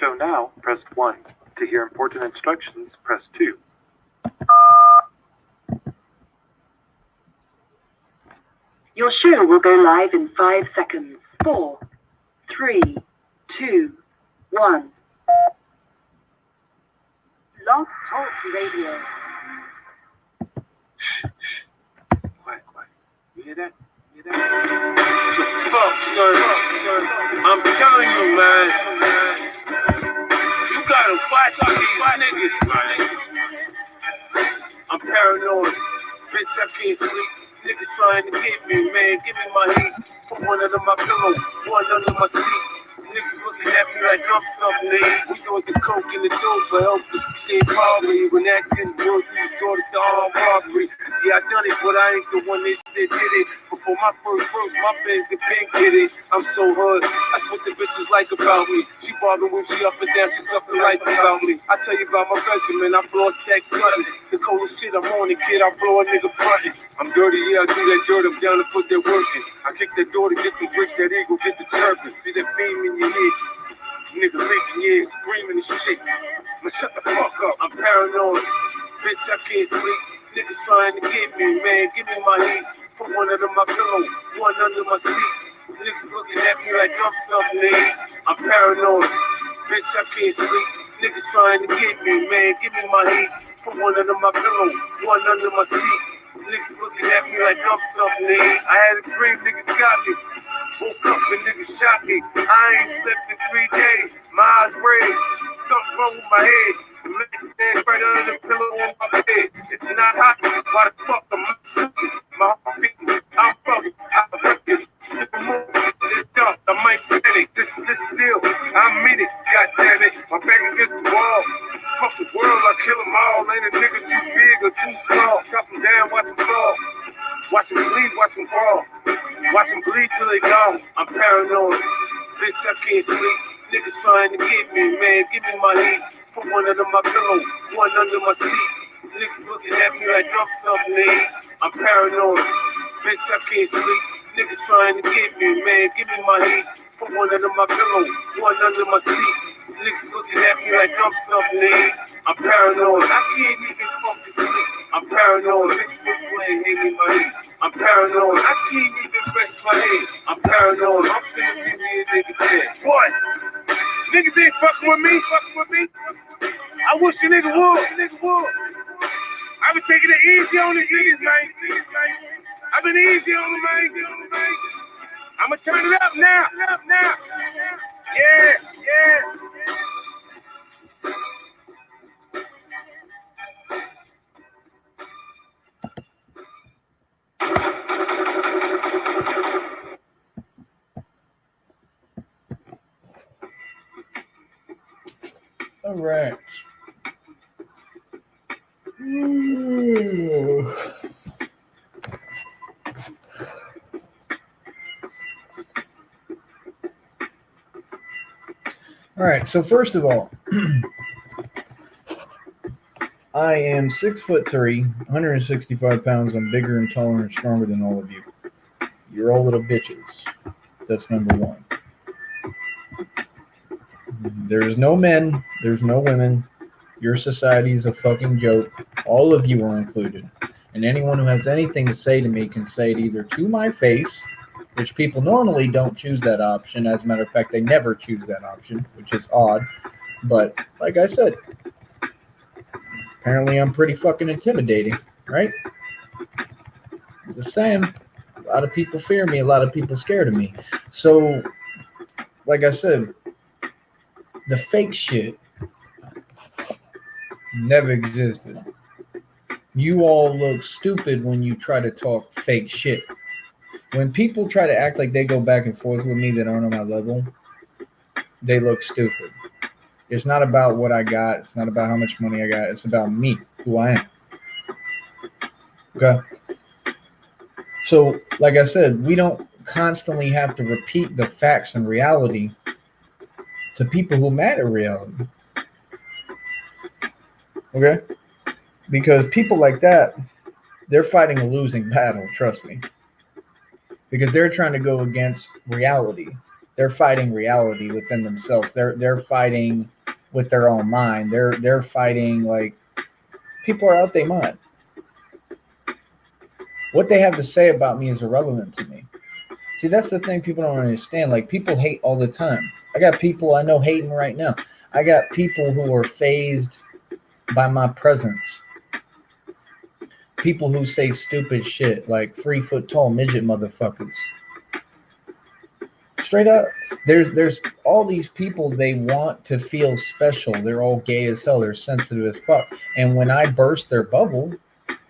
show now, press 1. To hear important instructions, press 2. Your show will go live in 5 seconds. 4, 3, 2, 1. Blog Talk Radio. Quiet. You hear that? The fuck, son? I'm telling you, man. You gotta watch out these niggas, man. I'm paranoid. Bitch, I can't sleep. Niggas trying to get me, man. Give me my heat. Put one under my pillow, one under my seat. Niggas looking at me like I'm something. We doing the coke in the dope for help to stay poverty. When that didn't work, we resorted to armed robbery. Yeah, I done it, but I ain't the one that did it. Before my first verse, my fans get pink hit it. I'm so hood. That's what the bitches like about me. She bothering when she up and down, she's up and life about me. I tell you about my regimen, I blow a tech button. The coldest shit I'm on, the kid, I blow a nigga button. I'm dirty, yeah, I do that dirt, I'm down to put that work in. I kick that door to get some bricks, that eagle, get the chirping. See that beam in your head. Nigga making yeah, screaming and shit. Man, shut the fuck up, I'm paranoid. Bitch, I can't sleep. Niggas trying to get me, man, give me my heat. Put one under my pillow, one under my seat. Niggas looking at me like I'm something. I'm paranoid. Bitch, I can't sleep. Niggas trying to get me, man, give me my heat. Put one under my pillow, one under my seat. Niggas looking at me like I'm something. I had a dream, niggas got me. Woke up and niggas shot me. I ain't slept in 3 days. My eyes red. Something wrong with my head. The man right under the pillow on my bed. It's not hot. Why the fuck am I shooting? My heart beating. I'm fucking. I'm fucking. It's dark. I might panic. This still. I'm in it. God damn it. My back against the wall. Fuck the world. I kill them all. Ain't a nigga too big or too small. Chop them down. Watch them fall. Watch them bleed. Watch them fall. Watch them bleed till they gone. I'm paranoid. Bitch, I can't sleep. Niggas trying to get me, man. Give me my heat. Put one under my pillow, one under my seat. Niggas looking at me like I'm something. I'm paranoid. Bitch, I can't sleep. Niggas trying to get me, man. Give me my heat. Put one under my pillow, one under my seat. Niggas looking at me like I'm something. I'm paranoid. I can't even fucking sleep. I'm paranoid. Bitch, playing, give me my heat. I'm paranoid. I can't even rest my head. I'm paranoid. I'm finna give me a nigga dead. What? Niggas ain't fucking with me. I wish a nigga would. I've been taking it easy on these niggas, man. I've been easy on them, man. I'ma turn it up now. Yeah. All right. All right. So first of all, I am 6'3", 165 pounds. I'm bigger and taller and stronger than all of you. You're all little bitches. That's number one. There's no men. There's no women. Your society is a fucking joke. All of you are included. And anyone who has anything to say to me can say it either to my face, which people normally don't choose that option. As a matter of fact, they never choose that option, which is odd. But like I said, apparently I'm pretty fucking intimidating, right? Just saying. A lot of people fear me. A lot of people scared of me. So, like I said, the fake shit never existed. You all look stupid when you try to talk fake shit. When people try to act like they go back and forth with me that aren't on my level, they look stupid. It's not about what I got. It's not about how much money I got. It's about me, who I am. Okay? So, like I said, we don't constantly have to repeat the facts and reality to people who matter reality. Okay? Because people like that, they're fighting a losing battle, trust me. Because they're trying to go against reality. They're fighting reality within themselves. They're fighting with their own mind. They're fighting like people are out their mind. What they have to say about me is irrelevant to me. See, that's the thing people don't understand. Like, people hate all the time. I got people I know hating right now. I got people who are phased by my presence. People who say stupid shit like 3 foot tall midget motherfuckers. Straight up. There's all these people, they want to feel special. They're all gay as hell. They're sensitive as fuck. And when I burst their bubble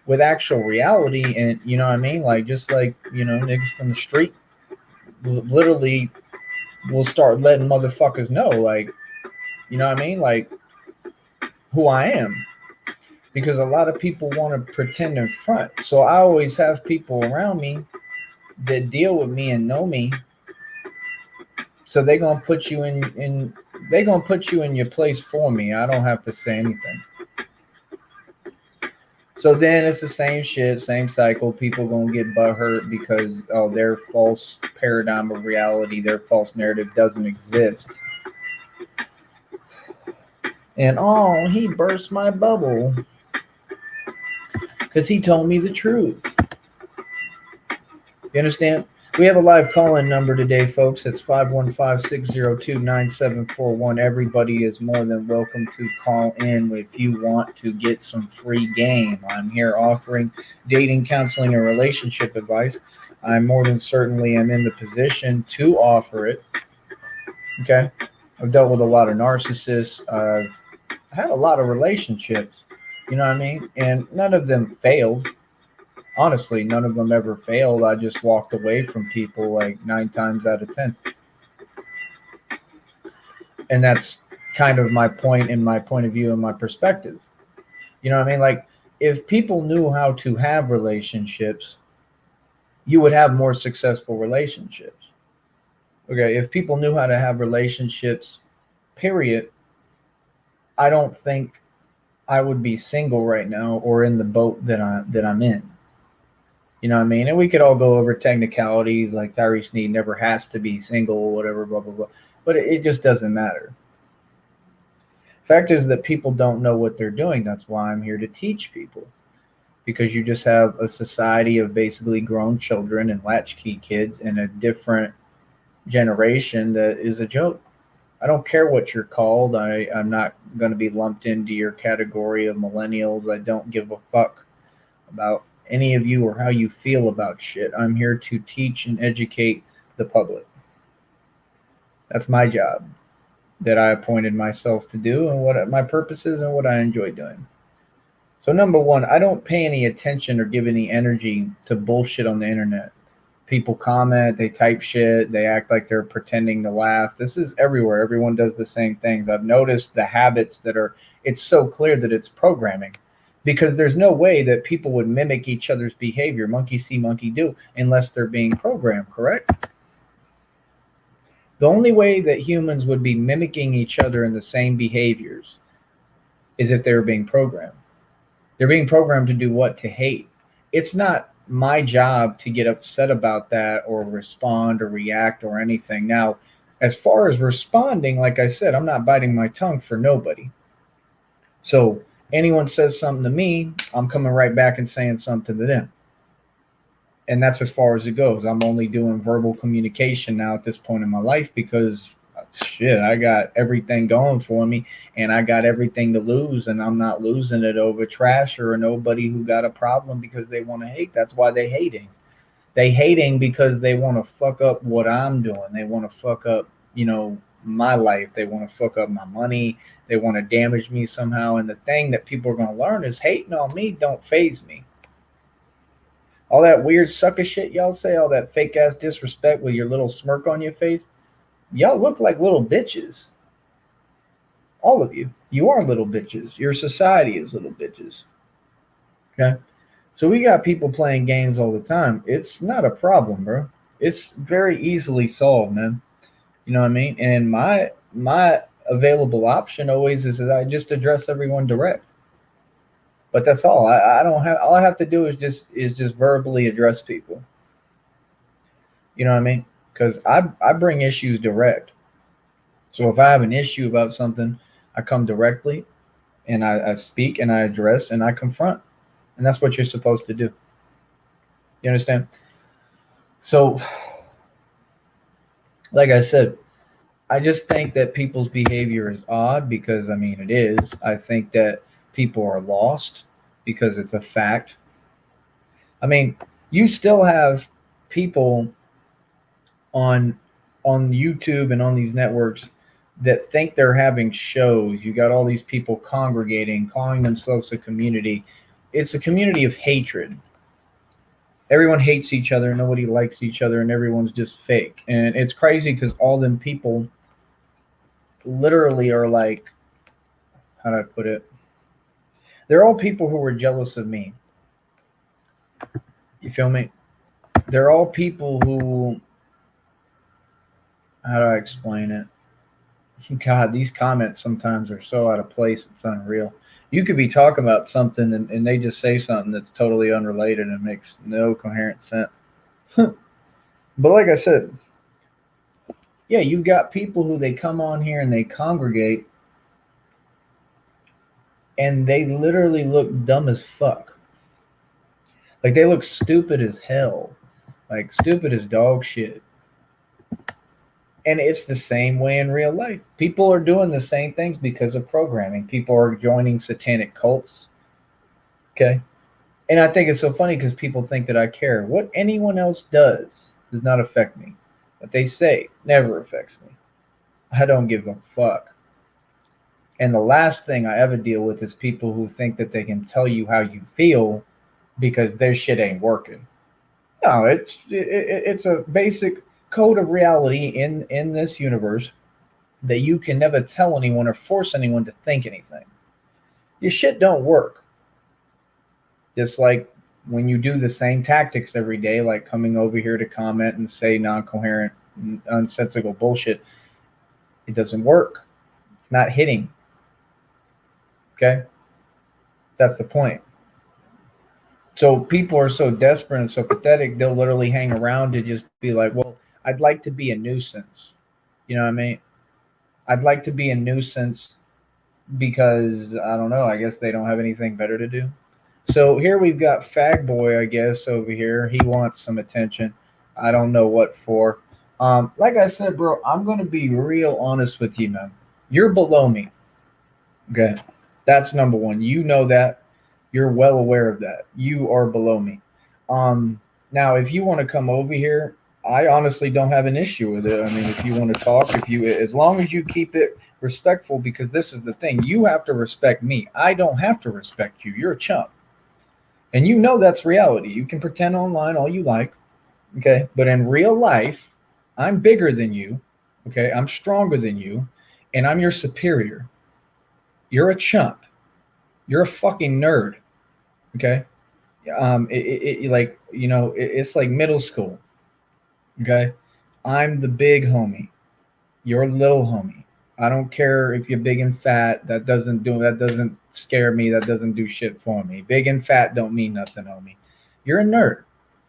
with actual reality, and you know what I mean? Like, just like, niggas from the street literally will start letting motherfuckers know, like, you know what I mean? Like, who I am. Because a lot of people want to pretend in front. So I always have people around me that deal with me and know me. So they're gonna put you in your place for me. I don't have to say anything. So then it's the same shit, same cycle. People gonna get butthurt because their false paradigm of reality, their false narrative doesn't exist. And he burst my bubble because he told me the truth. You understand? We have a live call-in number today, folks. It's 515-602-9741. Everybody is more than welcome to call in if you want to get some free game. I'm here offering dating, counseling, and relationship advice. I more than certainly am in the position to offer it. Okay? I've dealt with a lot of narcissists. I've had a lot of relationships. You know what I mean? And none of them failed. Honestly, none of them ever failed. I just walked away from people like 9 times out of 10. And that's kind of my point and my point of view and my perspective. You know what I mean? Like, if people knew how to have relationships, you would have more successful relationships. Okay, if people knew how to have relationships, period, I don't think I would be single right now or in the boat that I'm in. You know what I mean? And we could all go over technicalities like Tyree Sneed never has to be single or whatever, blah, blah, blah. But it just doesn't matter. Fact is that people don't know what they're doing. That's why I'm here to teach people. Because you just have a society of basically grown children and latchkey kids in a different generation that is a joke. I don't care what you're called. I'm not going to be lumped into your category of millennials. I don't give a fuck about any of you or how you feel about shit. I'm here to teach and educate the public. That's my job that I appointed myself to do and what my purpose is and what I enjoy doing. So number one, I don't pay any attention or give any energy to bullshit on the internet. People comment, they type shit, they act like they're pretending to laugh. This is everywhere. Everyone does the same things. I've noticed the habits it's so clear that it's programming. Because there's no way that people would mimic each other's behavior, monkey see, monkey do, unless they're being programmed, correct? The only way that humans would be mimicking each other in the same behaviors is if they were being programmed. They're being programmed to do what? To hate. It's not my job to get upset about that or respond or react or anything. Now, as far as responding, like I said, I'm not biting my tongue for nobody. So anyone says something to me, I'm coming right back and saying something to them. And that's as far as it goes. I'm only doing verbal communication now at this point in my life because, shit, I got everything going for me and I got everything to lose, and I'm not losing it over trash or nobody who got a problem because they want to hate. That's why they hating. They hating because they want to fuck up what I'm doing. They want to fuck up, my life. They want to fuck up my money. They want to damage me somehow. And the thing that people are going to learn is hating on me don't faze me. All that weird sucker shit y'all say, all that fake ass disrespect with your little smirk on your face, y'all look like little bitches. All of you. You are little bitches. Your society is little bitches. Okay? So we got people playing games all the time. It's not a problem, bro. It's very easily solved, man. You know what I mean? And my available option always is that I just address everyone direct. But that's all. All I have to do is just verbally address people. You know what I mean? because I bring issues direct. So if I have an issue about something, I come directly and I speak and I address and I confront. And that's what you're supposed to do. You understand? So, like I said, I just think that people's behavior is odd because, I mean, it is. I think that people are lost because it's a fact. I mean, you still have people on YouTube and on these networks that think they're having shows. You got all these people congregating, calling themselves a community. It's a community of hatred. Everyone hates each other, nobody likes each other, and everyone's just fake. And it's crazy because all them people literally are like, how do I put it? They're all people who were jealous of me. You feel me? They're all people who, how do I explain it? God, these comments sometimes are so out of place, it's unreal. You could be talking about something and they just say something that's totally unrelated and makes no coherent sense. But like I said, yeah, you've got people who they come on here and they congregate and they literally look dumb as fuck. Like they look stupid as hell. Like stupid as dog shit. And it's the same way in real life. People are doing the same things because of programming. People are joining satanic cults. Okay? And I think it's so funny because people think that I care. What anyone else does not affect me. What they say never affects me. I don't give a fuck. And the last thing I ever deal with is people who think that they can tell you how you feel because their shit ain't working. No, it's a basic code of reality in this universe that you can never tell anyone or force anyone to think anything. Your shit don't work. Just like when you do the same tactics every day, like coming over here to comment and say non-coherent, nonsensical bullshit, it doesn't work. It's not hitting. Okay? That's the point. So people are so desperate and so pathetic, they'll literally hang around to just be like, well, I'd like to be a nuisance. You know what I mean? I'd like to be a nuisance because, I don't know, I guess they don't have anything better to do. So here we've got Fag Boy, I guess, over here. He wants some attention. I don't know what for. Like I said, bro, I'm going to be real honest with you, man. You're below me. Okay? That's number one. You know that. You're well aware of that. You are below me. Now, if you want to come over here, I honestly don't have an issue with it. I mean, if you want to talk, as long as you keep it respectful, because this is the thing. You have to respect me. I don't have to respect you. You're a chump. And you know that's reality. You can pretend online all you like, okay? But in real life, I'm bigger than you, okay? I'm stronger than you, and I'm your superior. You're a chump. You're a fucking nerd, okay? It's like middle school, okay? I'm the big homie. You're a little homie. I don't care if you're big and fat. That doesn't scare me. That doesn't do shit for me. Big and fat don't mean nothing, homie. You're a nerd.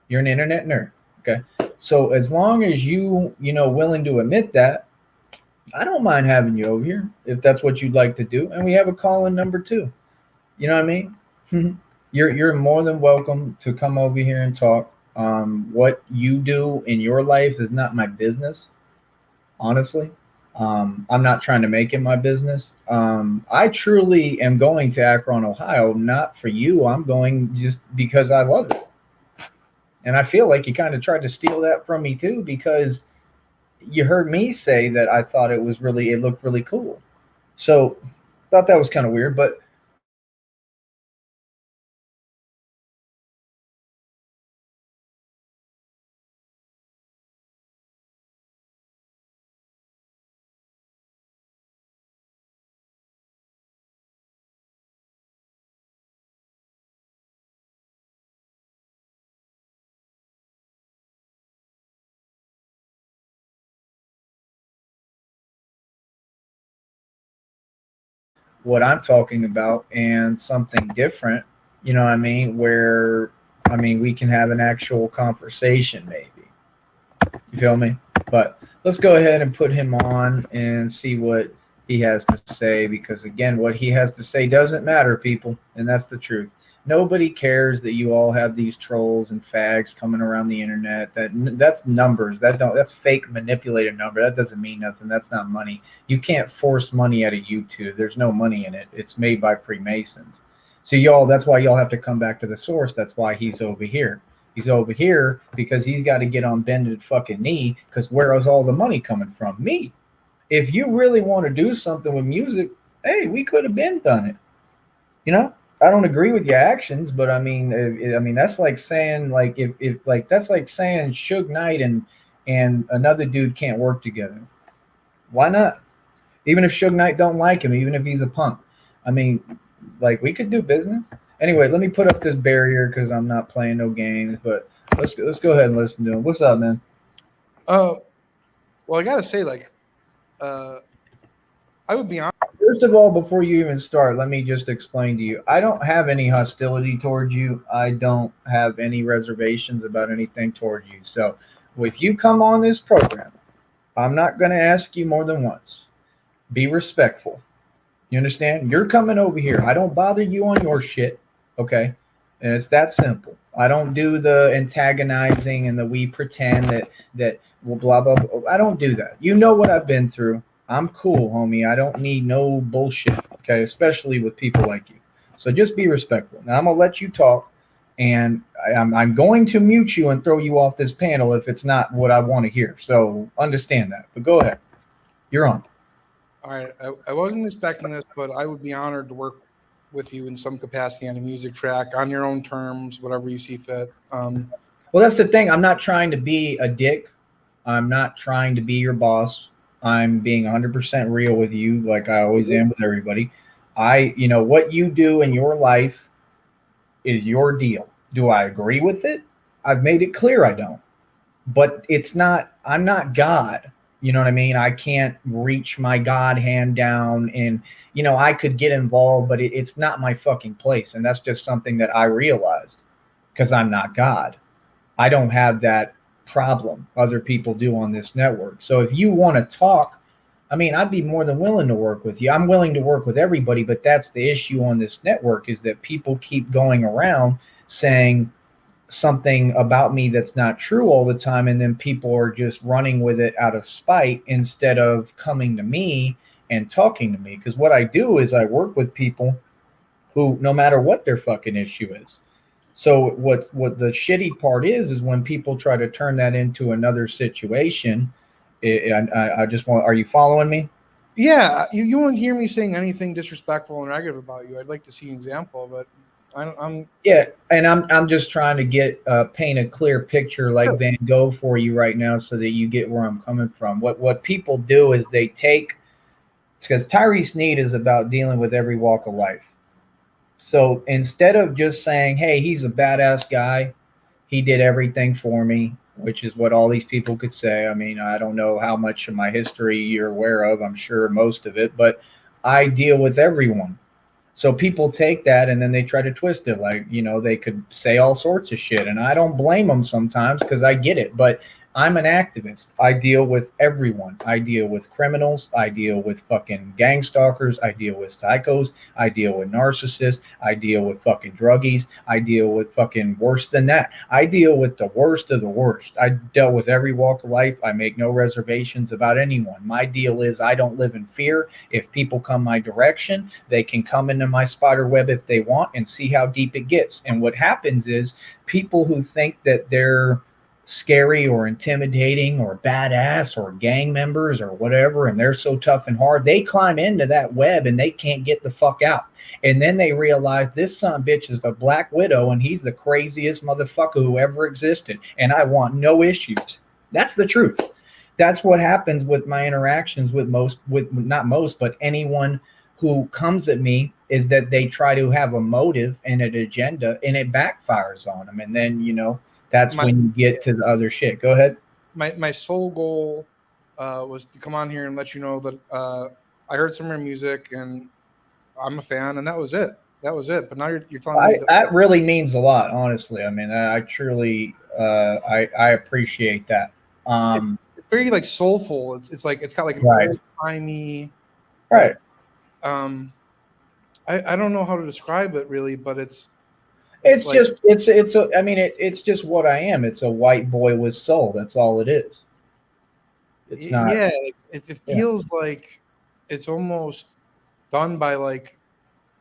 You're an internet nerd. Okay. So as long as you willing to admit that, I don't mind having you over here if that's what you'd like to do. And we have a call-in number too. You know what I mean? You're more than welcome to come over here and talk. What you do in your life is not my business, honestly. I'm not trying to make it my business. I truly am going to Akron, Ohio, not for you. I'm going just because I love it. And I feel like you kind of tried to steal that from me too, because you heard me say that I thought it looked really cool. So thought that was kind of weird, but what I'm talking about and something different, you know what I mean, where we can have an actual conversation maybe. You feel me? But let's go ahead and put him on and see what he has to say, because again, what he has to say doesn't matter, people, and that's the truth. Nobody cares that you all have these trolls and fags coming around the internet. That's numbers. That's fake manipulated number. That doesn't mean nothing. That's not money. You can't force money out of YouTube. There's no money in it. It's made by Freemasons. So y'all, that's why y'all have to come back to the source. That's why he's over here. He's over here because he's got to get on bended fucking knee, because where is all the money coming from? Me. If you really want to do something with music, hey, we could have been done it. You know? I don't agree with your actions, but I mean, that's like saying, like, if like, that's like saying Suge Knight and another dude can't work together. Why not? Even if Suge Knight don't like him, even if he's a punk. I mean, like, we could do business. Anyway, let me put up this barrier because I'm not playing no games, but let's go ahead and listen to him. What's up, man? Well, I gotta say, like, I would be honest. First of all, before you even start, let me just explain to you. I don't have any hostility towards you. I don't have any reservations about anything toward you. So if you come on this program, I'm not going to ask you more than once. Be respectful. You understand? You're coming over here. I don't bother you on your shit, okay? And it's that simple. I don't do the antagonizing and the we pretend that well, blah, blah, blah. I don't do that. You know what I've been through. I'm cool, homie. I don't need no bullshit, okay? Especially with people like you. So just be respectful. Now, I'm going to let you talk, and I'm going to mute you and throw you off this panel if it's not what I want to hear. So understand that. But go ahead. You're on. All right. I wasn't expecting this, but I would be honored to work with you in some capacity on a music track, on your own terms, whatever you see fit. Well, that's the thing. I'm not trying to be a dick. I'm not trying to be your boss. I'm being 100% real with you, like I always am with everybody. What you do in your life is your deal. Do I agree with it? I've made it clear I don't. But I'm not God. You know what I mean? I can't reach my God hand down and, I could get involved, but it's not my fucking place. And that's just something that I realized, because I'm not God. I don't have that problem other people do on this network. So if you want to talk, I'd be more than willing to work with you. I'm willing to work with everybody, but that's the issue on this network, is that people keep going around saying something about me that's not true all the time, and then people are just running with it out of spite instead of coming to me and talking to me. Because what I do is I work with people who, no matter what their fucking issue is. So what the shitty part is when people try to turn that into another situation. I just want, are you following me? Yeah, you won't hear me saying anything disrespectful or negative about you. I'd like to see an example, but I'm yeah, and I'm just trying to paint a clear picture like Van Gogh for you right now, so that you get where I'm coming from. What people do is they take, because Tyree Sneed is about dealing with every walk of life. So instead of just saying, hey, he's a badass guy, he did everything for me, which is what all these people could say. I don't know how much of my history you're aware of. I'm sure most of it, but I deal with everyone. So people take that and then they try to twist it. Like, they could say all sorts of shit, and I don't blame them sometimes, because I get it. But I'm an activist. I deal with everyone. I deal with criminals. I deal with fucking gang stalkers. I deal with psychos. I deal with narcissists. I deal with fucking druggies. I deal with fucking worse than that. I deal with the worst of the worst. I dealt with every walk of life. I make no reservations about anyone. My deal is I don't live in fear. If people come my direction, they can come into my spider web if they want and see how deep it gets. And what happens is people who think that they're scary or intimidating or badass or gang members or whatever, and they're so tough and hard, they climb into that web and they can't get the fuck out. And then they realize this son of a bitch is a Black Widow and he's the craziest motherfucker who ever existed, and I want no issues. That's the truth. That's what happens with my interactions with not most, but anyone who comes at me, is that they try to have a motive and an agenda, and it backfires on them. And then, that's when you get to the other shit. Go ahead. My sole goal was to come on here and let you know that I heard some of your music and I'm a fan, and that was it. But now you're telling me that really means a lot, honestly. I truly I appreciate that. It's very like soulful. It's like it's got like an Right. old timey. Right. I don't know how to describe it really, but it's It's just what I am. It's a white boy with soul. That's all it is. It's not. Yeah, it feels like it's almost done by like,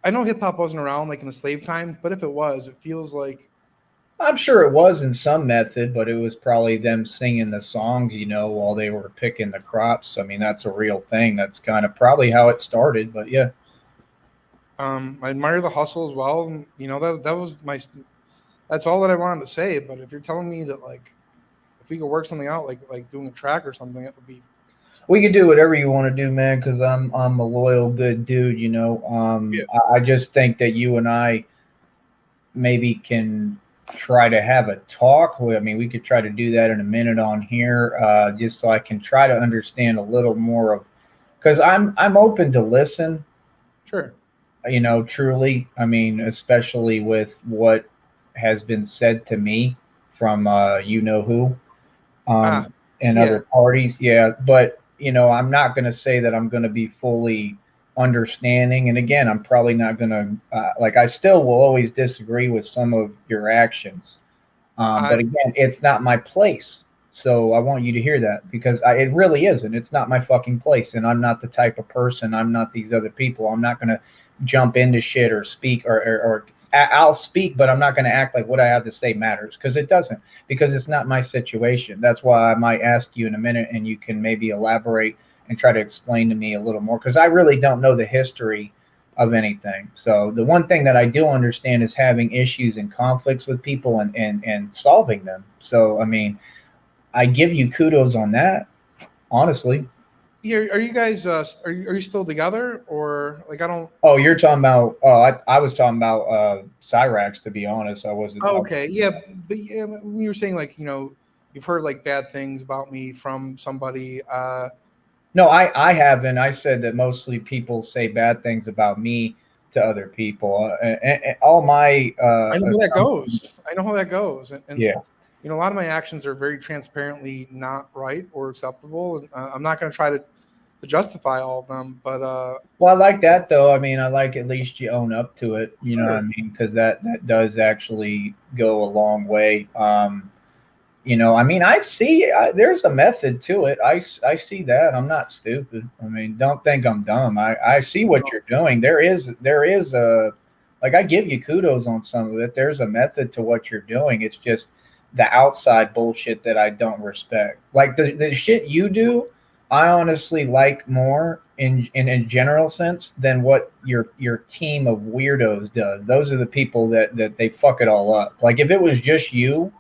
I know hip hop wasn't around like in the slave time, but if it was, it feels like, I'm sure it was in some method, but it was probably them singing the songs, while they were picking the crops. I mean, that's a real thing. That's kind of probably how it started. But yeah. I admire the hustle as well. And, that was that's all that I wanted to say. But if you're telling me that like, if we could work something out, like doing a track or something, it would be. We can do whatever you want to do, man. Because I'm a loyal, good dude. Yeah. I just think that you and I maybe can try to have a talk. I mean, we could try to do that in a minute on here, just so I can try to understand a little more of. Because I'm open to listen. Sure. Truly. I mean, especially with what has been said to me from who, and yeah. other parties. Yeah, but I'm not going to say that I'm going to be fully understanding. And again, I'm probably not going to I still will always disagree with some of your actions. But again, it's not my place. So I want you to hear that, because it really isn't. It's not my fucking place, and I'm not the type of person. I'm not these other people. I'm not going to jump into shit or speak or I'll speak, but I'm not going to act like what I have to say matters, because it doesn't, because it's not my situation. That's why I might ask you in a minute, and you can maybe elaborate and try to explain to me a little more, because I really don't know the history of anything. So the one thing that I do understand is having issues and conflicts with people and solving them. So, I mean, I give you kudos on that, honestly. Yeah, are you guys are you still together, or like I don't? Oh, you're talking about? Oh, I was talking about Cyrax. To be honest, I wasn't. Oh, okay, yeah, but yeah, when you were saying like you've heard like bad things about me from somebody. No, I haven't. I said that mostly people say bad things about me to other people. And all my. I know how that goes. I know how that goes, and yeah. A lot of my actions are very transparently not right or acceptable, and I'm not going to try to justify all of them. But well, I like that though. I mean, I like at least you own up to it. You Sure. know what I mean? Because that does actually go a long way. I mean, I see there's a method to it. I see that. I'm not stupid. I mean, don't think I'm dumb. I see what you're doing. There is a, like, I give you kudos on some of it. There's a method to what you're doing. It's just the outside bullshit that I don't respect. Like the shit you do, I honestly like more in a general sense than what your team of weirdos does. Those are the people that they fuck it all up. Like, if it was just you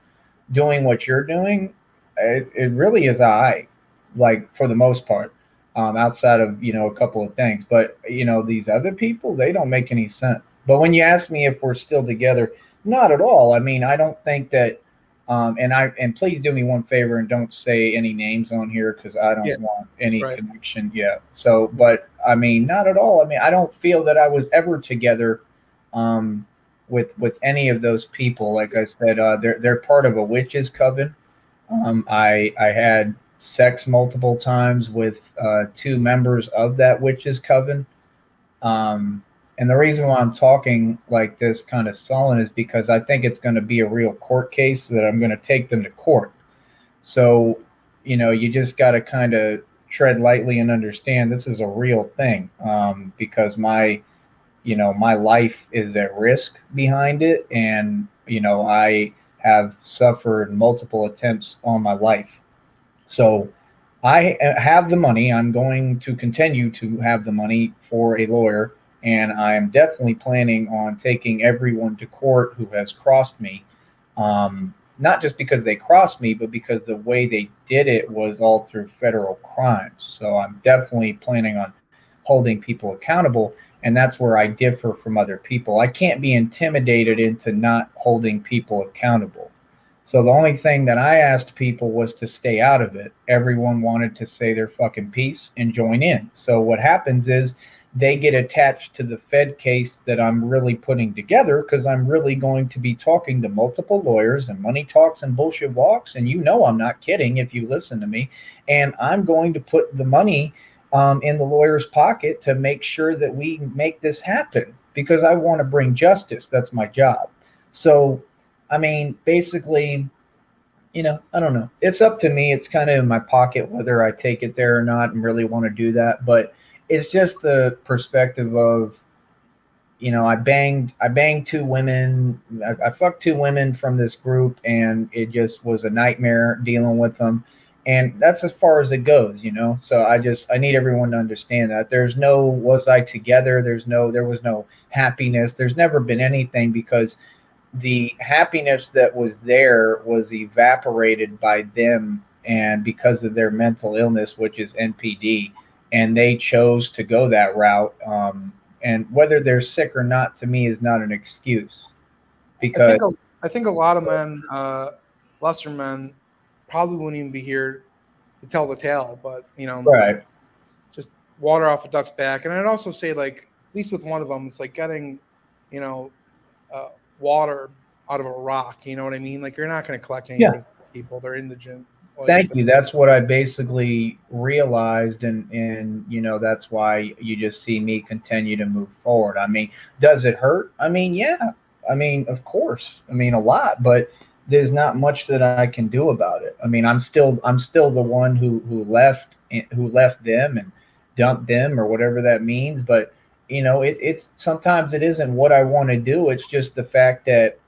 doing what you're doing, it really is like, for the most part, outside of a couple of things. But these other people, they don't make any sense. But when you ask me if we're still together, not at all. I mean, I don't think that. And please do me one favor and don't say any names on here, because I don't want any connection. Yeah. So, but I mean, not at all. I mean, I don't feel that I was ever together with any of those people. Like I said, they're part of a witches coven. I had sex multiple times with two members of that witches coven. And the reason why I'm talking like this kind of sullen is because I think it's going to be a real court case that I'm going to take them to court. So, you just got to kind of tread lightly and understand this is a real thing, because my life is at risk behind it. And, I have suffered multiple attempts on my life. So I have the money. I'm going to continue to have the money for a lawyer. And I am definitely planning on taking everyone to court who has crossed me. Not just because they crossed me, but because the way they did it was all through federal crimes. So I'm definitely planning on holding people accountable. And that's where I differ from other people. I can't be intimidated into not holding people accountable. So the only thing that I asked people was to stay out of it. Everyone wanted to say their fucking piece and join in. So what happens is, they get attached to the Fed case that I'm really putting together, because I'm really going to be talking to multiple lawyers and money talks and bullshit walks. And I'm not kidding if you listen to me. And I'm going to put the money in the lawyer's pocket to make sure that we make this happen, because I want to bring justice. That's my job. So, I mean, basically, I don't know. It's up to me. It's kind of in my pocket whether I take it there or not and really want to do that. But it's just the perspective of, I banged 2 women. I fucked 2 women from this group, and it just was a nightmare dealing with them. And that's as far as it goes, So I need everyone to understand that there's no was I together. There was no happiness. There's never been anything, because the happiness that was there was evaporated by them, and because of their mental illness, which is NPD, and they chose to go that route. And whether they're sick or not, to me, is not an excuse. Because I think a lot of men, lesser men, probably wouldn't even be here to tell the tale, but right. Just water off a duck's back. And I'd also say, like, at least with one of them, it's like getting, water out of a rock. You know what I mean? Like, you're not going to collect anything from people. They're indigent. Thank you. That's what I basically realized, and that's why you just see me continue to move forward. I mean, does it hurt? I mean, yeah. I mean, of course. I mean, a lot, but there's not much that I can do about it. I mean, I'm still the one who left them and dumped them, or whatever that means. But it's sometimes it isn't what I want to do. It's just the fact that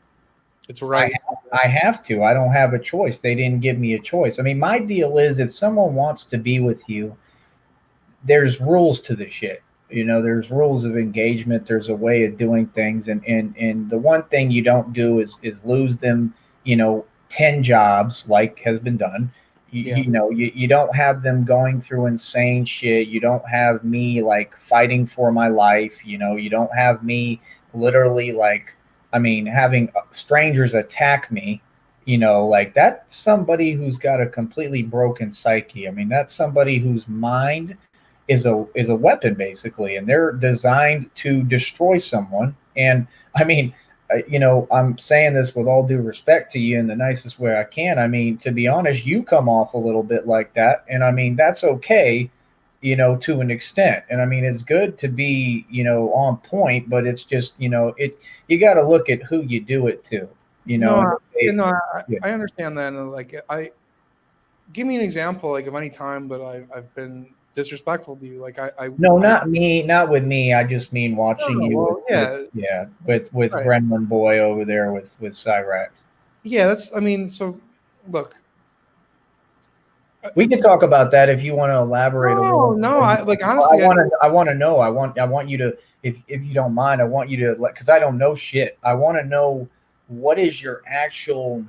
it's right. I have to. I don't have a choice. They didn't give me a choice. I mean, my deal is, if someone wants to be with you, there's rules to the shit. There's rules of engagement. There's a way of doing things. And the one thing you don't do is lose them, 10 jobs like has been done. You don't have them going through insane shit. You don't have me like fighting for my life. You don't have me literally having strangers attack me, like that's somebody who's got a completely broken psyche. I mean, that's somebody whose mind is a weapon, basically, and they're designed to destroy someone. And I mean, I'm saying this with all due respect to you in the nicest way I can. I mean, to be honest, you come off a little bit like that, and I mean, that's okay, to an extent. And I mean, it's good to be, on point, but it's just, you got to look at who you do it to, I understand that. And give me an example, like, of any time that I've been disrespectful to you. Like, not me, not with me. I just mean watching you. Well, with right. Gremlin Boy over there with Cyrax. Yeah, so look. We can talk about that if you want to elaborate a little. No, honestly, I want to know. I want you to, if you don't mind, I want you to, because I don't know shit. I want to know, what is your actual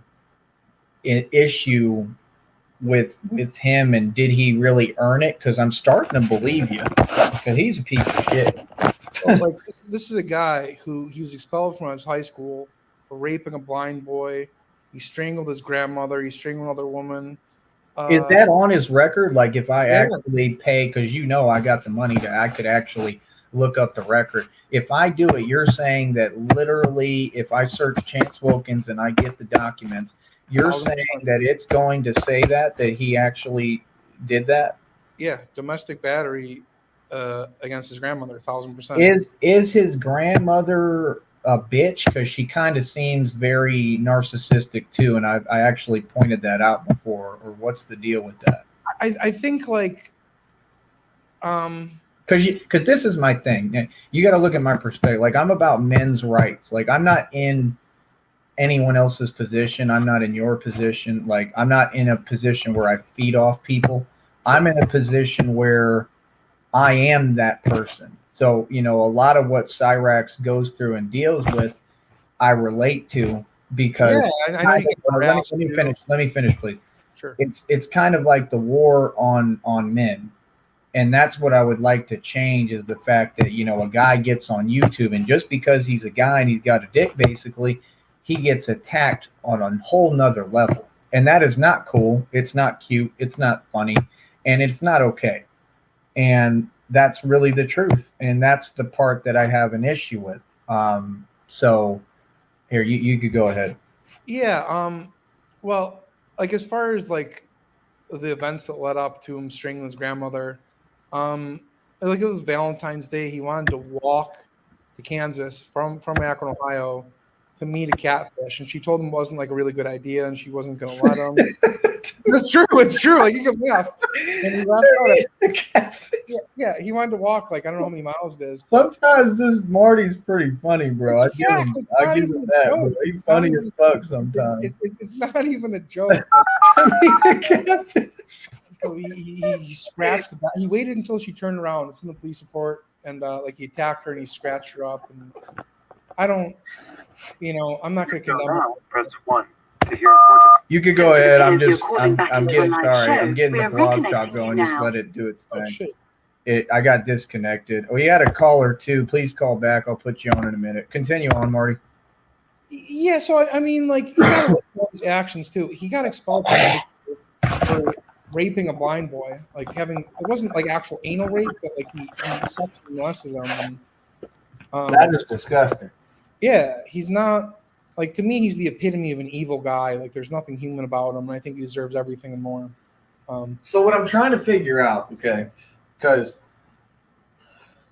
issue with him, and did he really earn it? Because I'm starting to believe you, because he's a piece of shit. Like, this is a guy who he was expelled from his high school for raping a blind boy. He strangled his grandmother. He strangled another woman. Is that on his record? Like, if I actually pay, because I got the money I could actually look up the record. If I do it, you're saying that literally, if I search Chance Wilkins and I get the documents, you're saying that it's going to say that he actually did that? Yeah, domestic battery against his grandmother, 1,000%. Is his grandmother a bitch? Because she kind of seems very narcissistic too, and I actually pointed that out before. Or what's the deal with that? I think, like, because this is my thing. You got to look at my perspective. Like, I'm about men's rights. Like, I'm not in anyone else's position. I'm not in your position. Like, I'm not in a position where I feed off people. I'm in a position where I am that person. So, a lot of what Cyrax goes through and deals with, I relate to, because I know let me finish, please. Sure. It's kind of like the war on men. And that's what I would like to change, is the fact that, a guy gets on YouTube, and just because he's a guy and he's got a dick, basically, he gets attacked on a whole nother level. And that is not cool. It's not cute. It's not funny. And it's not okay. And that's really the truth. And that's the part that I have an issue with. So here, you could go ahead. Yeah. Well, like as far as like the events that led up to him stringing his grandmother, like it was Valentine's Day. He wanted to walk to Kansas from Akron, Ohio, to meet a catfish, and she told him it wasn't like a really good idea, and she wasn't going to let him. That's true. It's true. Like you can laugh. And he laughed out at, yeah. He wanted to walk like I don't know how many miles it is. Sometimes this Marty's pretty funny, bro. I It's a give fact. him, It's I not give even him a that. joke. Bro. He's It's not funny even- as fuck sometimes. It's not even a joke. So he scratched the back. He waited until she turned around. It's in the police report, and like he attacked her and he scratched her up. And I don't, I'm not going to condemn him. Now, press 1 to hear important. You could go ahead. I'm If you're just, calling back I'm into getting a live sorry. show, I'm getting we the are blog reconnecting talk you going. Just now. let it do its Oh thing. shit! I got disconnected. We had a caller too. Please call back. I'll put you on in a minute. Continue on, Marty. Yeah. So I mean, like he got away with his actions too. He got expelled from high school for raping a blind boy. Like it wasn't like actual anal rape, but like he sexually molested them. And, That is disgusting. yeah, he's not like to me. He's the epitome of an evil guy. Like there's nothing human about him. And I think he deserves everything and more. So what I'm trying to figure out, okay, because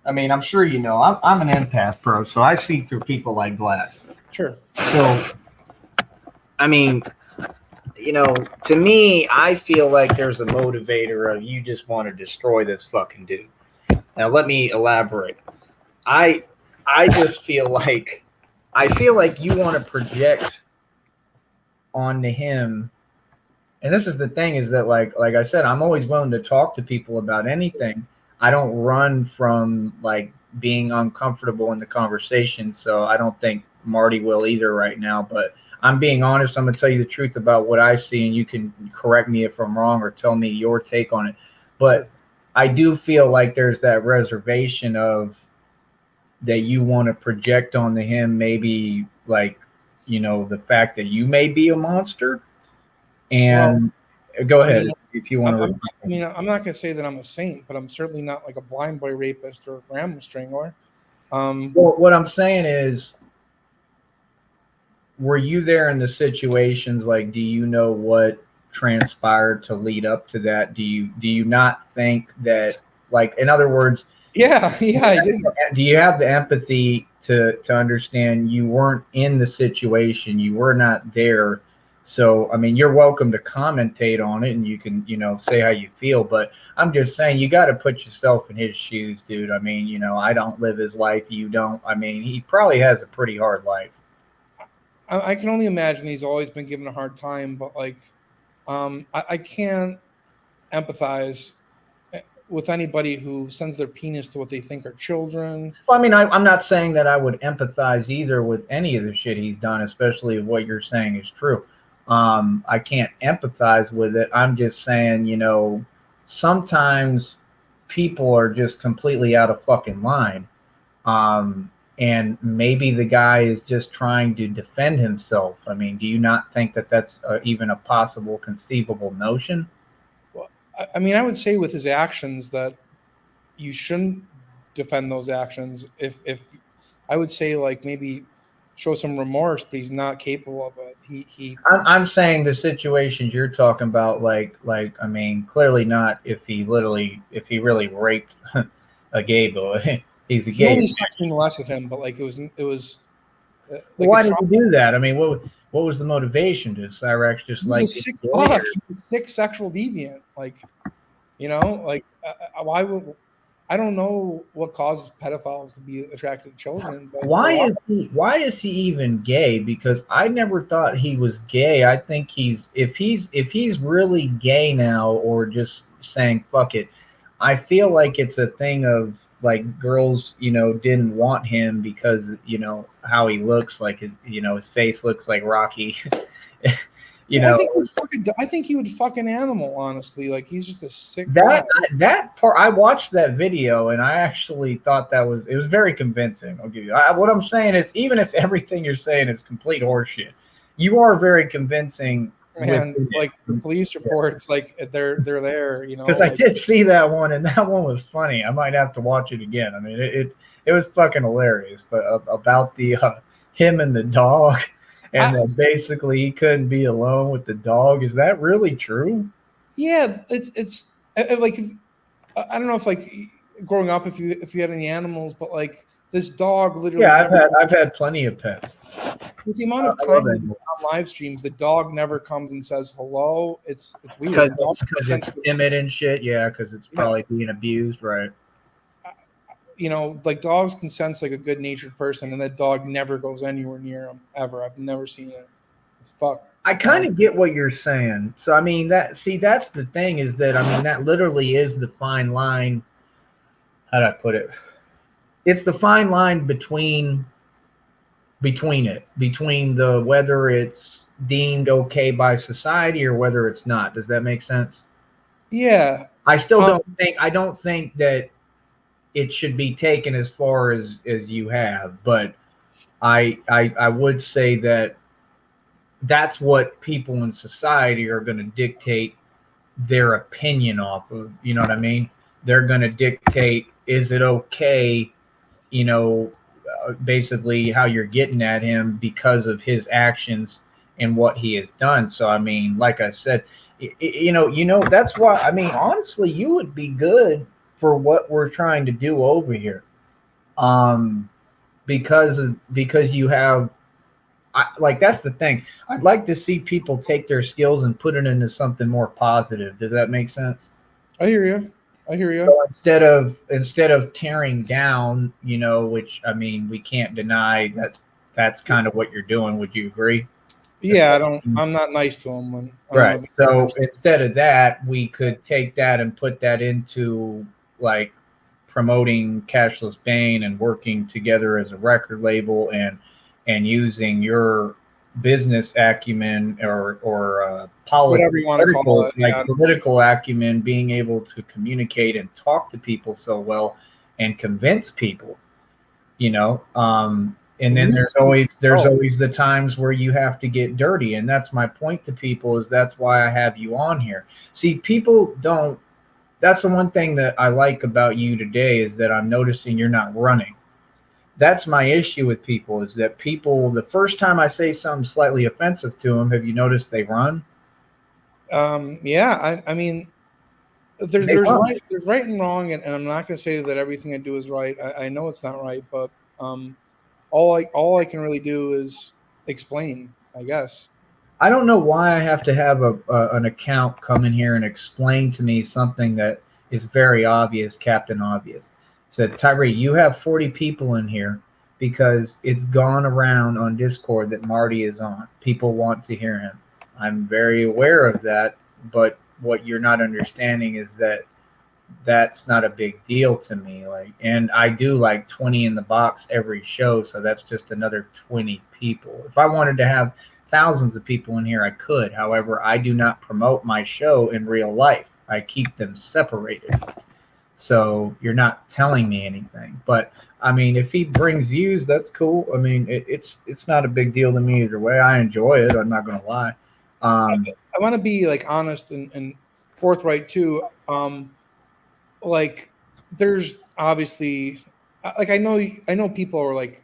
I mean, I'm sure you know, I'm an empath, bro, so I see through people like glass. Sure. So, I mean, to me, I feel like there's a motivator of you just want to destroy this fucking dude. Now, let me elaborate. I just feel like you want to project onto him. And this is the thing is that like I said, I'm always willing to talk to people about anything. I don't run from like being uncomfortable in the conversation. So I don't think Marty will either right now, but I'm being honest. I'm going to tell you the truth about what I see, and you can correct me if I'm wrong or tell me your take on it. But I do feel like there's that reservation of that you want to project onto him, maybe like, the fact that you may be a monster. And go ahead if you want to. I'm not going to say that I'm a saint, but I'm certainly not like a blind boy rapist or a grandma strangler. Well, what I'm saying is, were you there in the situations? Like, do you know what transpired to lead up to that? Do you not think that, like, in other words, yeah, I did. Do you have the empathy to understand you weren't in the situation, you were not there? So, I mean, you're welcome to commentate on it and you can, say how you feel. But I'm just saying, you got to put yourself in his shoes, dude. I mean, I don't live his life. You don't. I mean, he probably has a pretty hard life. I can only imagine he's always been given a hard time. But, like, I can't empathize with anybody who sends their penis to what they think are children. Well, I mean, I'm not saying that I would empathize either with any of the shit he's done, especially if what you're saying is true. I can't empathize with it. I'm just saying, sometimes people are just completely out of fucking line. And maybe the guy is just trying to defend himself. I mean, do you not think that that's even a possible conceivable notion? Well, I mean, I would say with his actions that you shouldn't defend those actions. If I would say like maybe show some remorse, but he's not capable of it. I'm saying the situations you're talking about, like I mean, clearly not if he really raped a gay boy. He's a He gay. only sexually molested him, but like it was. Like Why did he do that? I mean, what was the motivation? Did Cyrax just like? He's a sick fuck. He's a sick sexual deviant. Like, why would? I don't know what causes pedophiles to be attracted to children. But Why is he even gay? Because I never thought he was gay. I think if he's really gay now, or just saying fuck it, I feel like it's a thing of like girls, didn't want him because how he looks, like his face looks like Rocky. I think he would fuck an animal, honestly. Like he's just a sick that part. I watched that video and I actually thought it was very convincing. I'll give you what I'm saying is, even if everything you're saying is complete horseshit, you are very convincing Man, with- like the police reports, like they're there, you know. Because I Like, did see that one, and that one was funny. I might have to watch it again. I mean, it was fucking hilarious. But about the him and the dog, and that basically he couldn't be alone with the dog. Is that really true? yeah, it's like I don't know if like growing up if you had any animals, but like this dog literally. Yeah, never, I've had plenty of pets. with the amount of I love time animals. on live streams, the dog never comes and says hello. It's weird. Because it's timid and shit. Yeah, because it's probably being abused, right? You know, like dogs can sense like a good natured person, and that dog never goes anywhere near them ever. I've never seen it. It's fucked. I kind of get what you're saying. So I mean that's the thing is that I mean that literally is the fine line. How do I put it? It's the fine line between the whether it's deemed okay by society or whether it's not. Does that make sense? Yeah. I still don't think that it should be taken as far as you have, but I would say that that's what people in society are going to dictate their opinion off of. You know what I mean? They're going to dictate, is it okay, you know, basically how you're getting at him because of his actions and what he has done. So, I mean, like I said, you know, that's why, I mean, honestly, you would be good for what we're trying to do over here. Because you have, like, that's the thing. I'd like to see people take their skills and put it into something more positive. Does that make sense? I hear you. So instead of tearing down, you know, which I mean, we can't deny that that's kind of what you're doing. Would you agree? Yeah, I'm not nice to him. Right. So instead of that, we could take that and put that into like promoting Cashless Bane and working together as a record label and using your business acumen or whatever you want to call it, like political acumen, being able to communicate and talk to people so well and convince people, you know. And then there's always the times where you have to get dirty, and that's my point to people, is that's why I have you on here. See, people don't. That's the one thing that I like about you today, is that I'm noticing you're not running. That's my issue with people, is that people, the first time I say something slightly offensive to them, have you noticed they run? Yeah, I mean, there's right and wrong, and I'm not going to say that everything I do is right. I know it's not right, but all I can really do is explain, I guess. I don't know why I have to have an account come in here and explain to me something that is very obvious, Captain Obvious. Said, Tyree, you have 40 people in here because it's gone around on Discord that Marty is on. People want to hear him. I'm very aware of that, but what you're not understanding is that that's not a big deal to me. Like, and I do like 20 in the box every show, so that's just another 20 people. If I wanted to have thousands of people in here, I could. However, I do not promote my show in real life. I keep them separated. So you're not telling me anything. But I mean, if he brings views, that's cool. I mean, it's not a big deal to me either way. I enjoy it. I'm not gonna lie. I want to be like honest and forthright too. Like, there's obviously, like, I know people are like,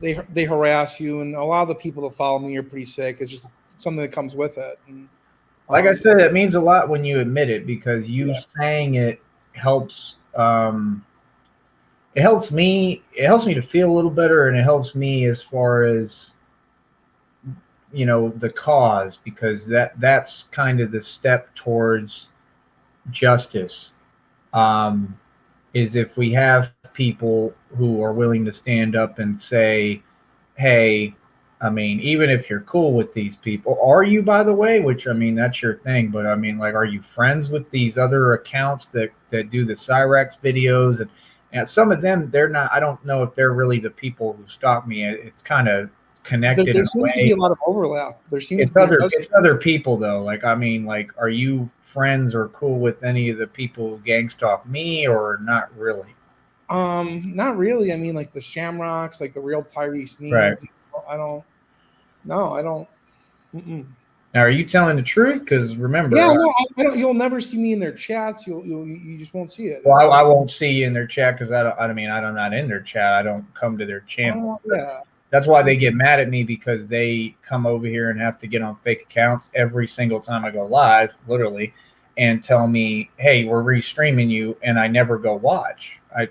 they harass you, and a lot of the people that follow me are pretty sick. It's just something that comes with it. And, like I said, it means a lot when you admit it, because you saying it helps. It helps me to feel a little better, and it helps me as far as, you know, the cause, because that's kind of the step towards justice. Is if we have people who are willing to stand up and say, hey, I mean, even if you're cool with these people, are you, by the way, which, I mean, that's your thing, but I mean, like, are you friends with these other accounts that do the Cyrex videos? And some of them, they're not, I don't know if they're really the people who stalk me. It's kind of connected. There seems to be a lot of overlap. It's other people though. Like, I mean, like, are you friends or cool with any of the people who gang stalk me, or not really? Not really. I mean, like the Shamrocks, like the real Tyree Sneeds. Right. I don't. No, I don't. Mm-mm. Now, are you telling the truth? Because remember, Yeah, no, I don't. You'll never see me in their chats. You just won't see it. well, I won't see you in their chat because I'm not in their chat. I don't come to their channel. Yeah. That's why they get mad at me, because they come over here and have to get on fake accounts every single time I go live, literally, and tell me, "Hey, we're restreaming you," and I never go watch. I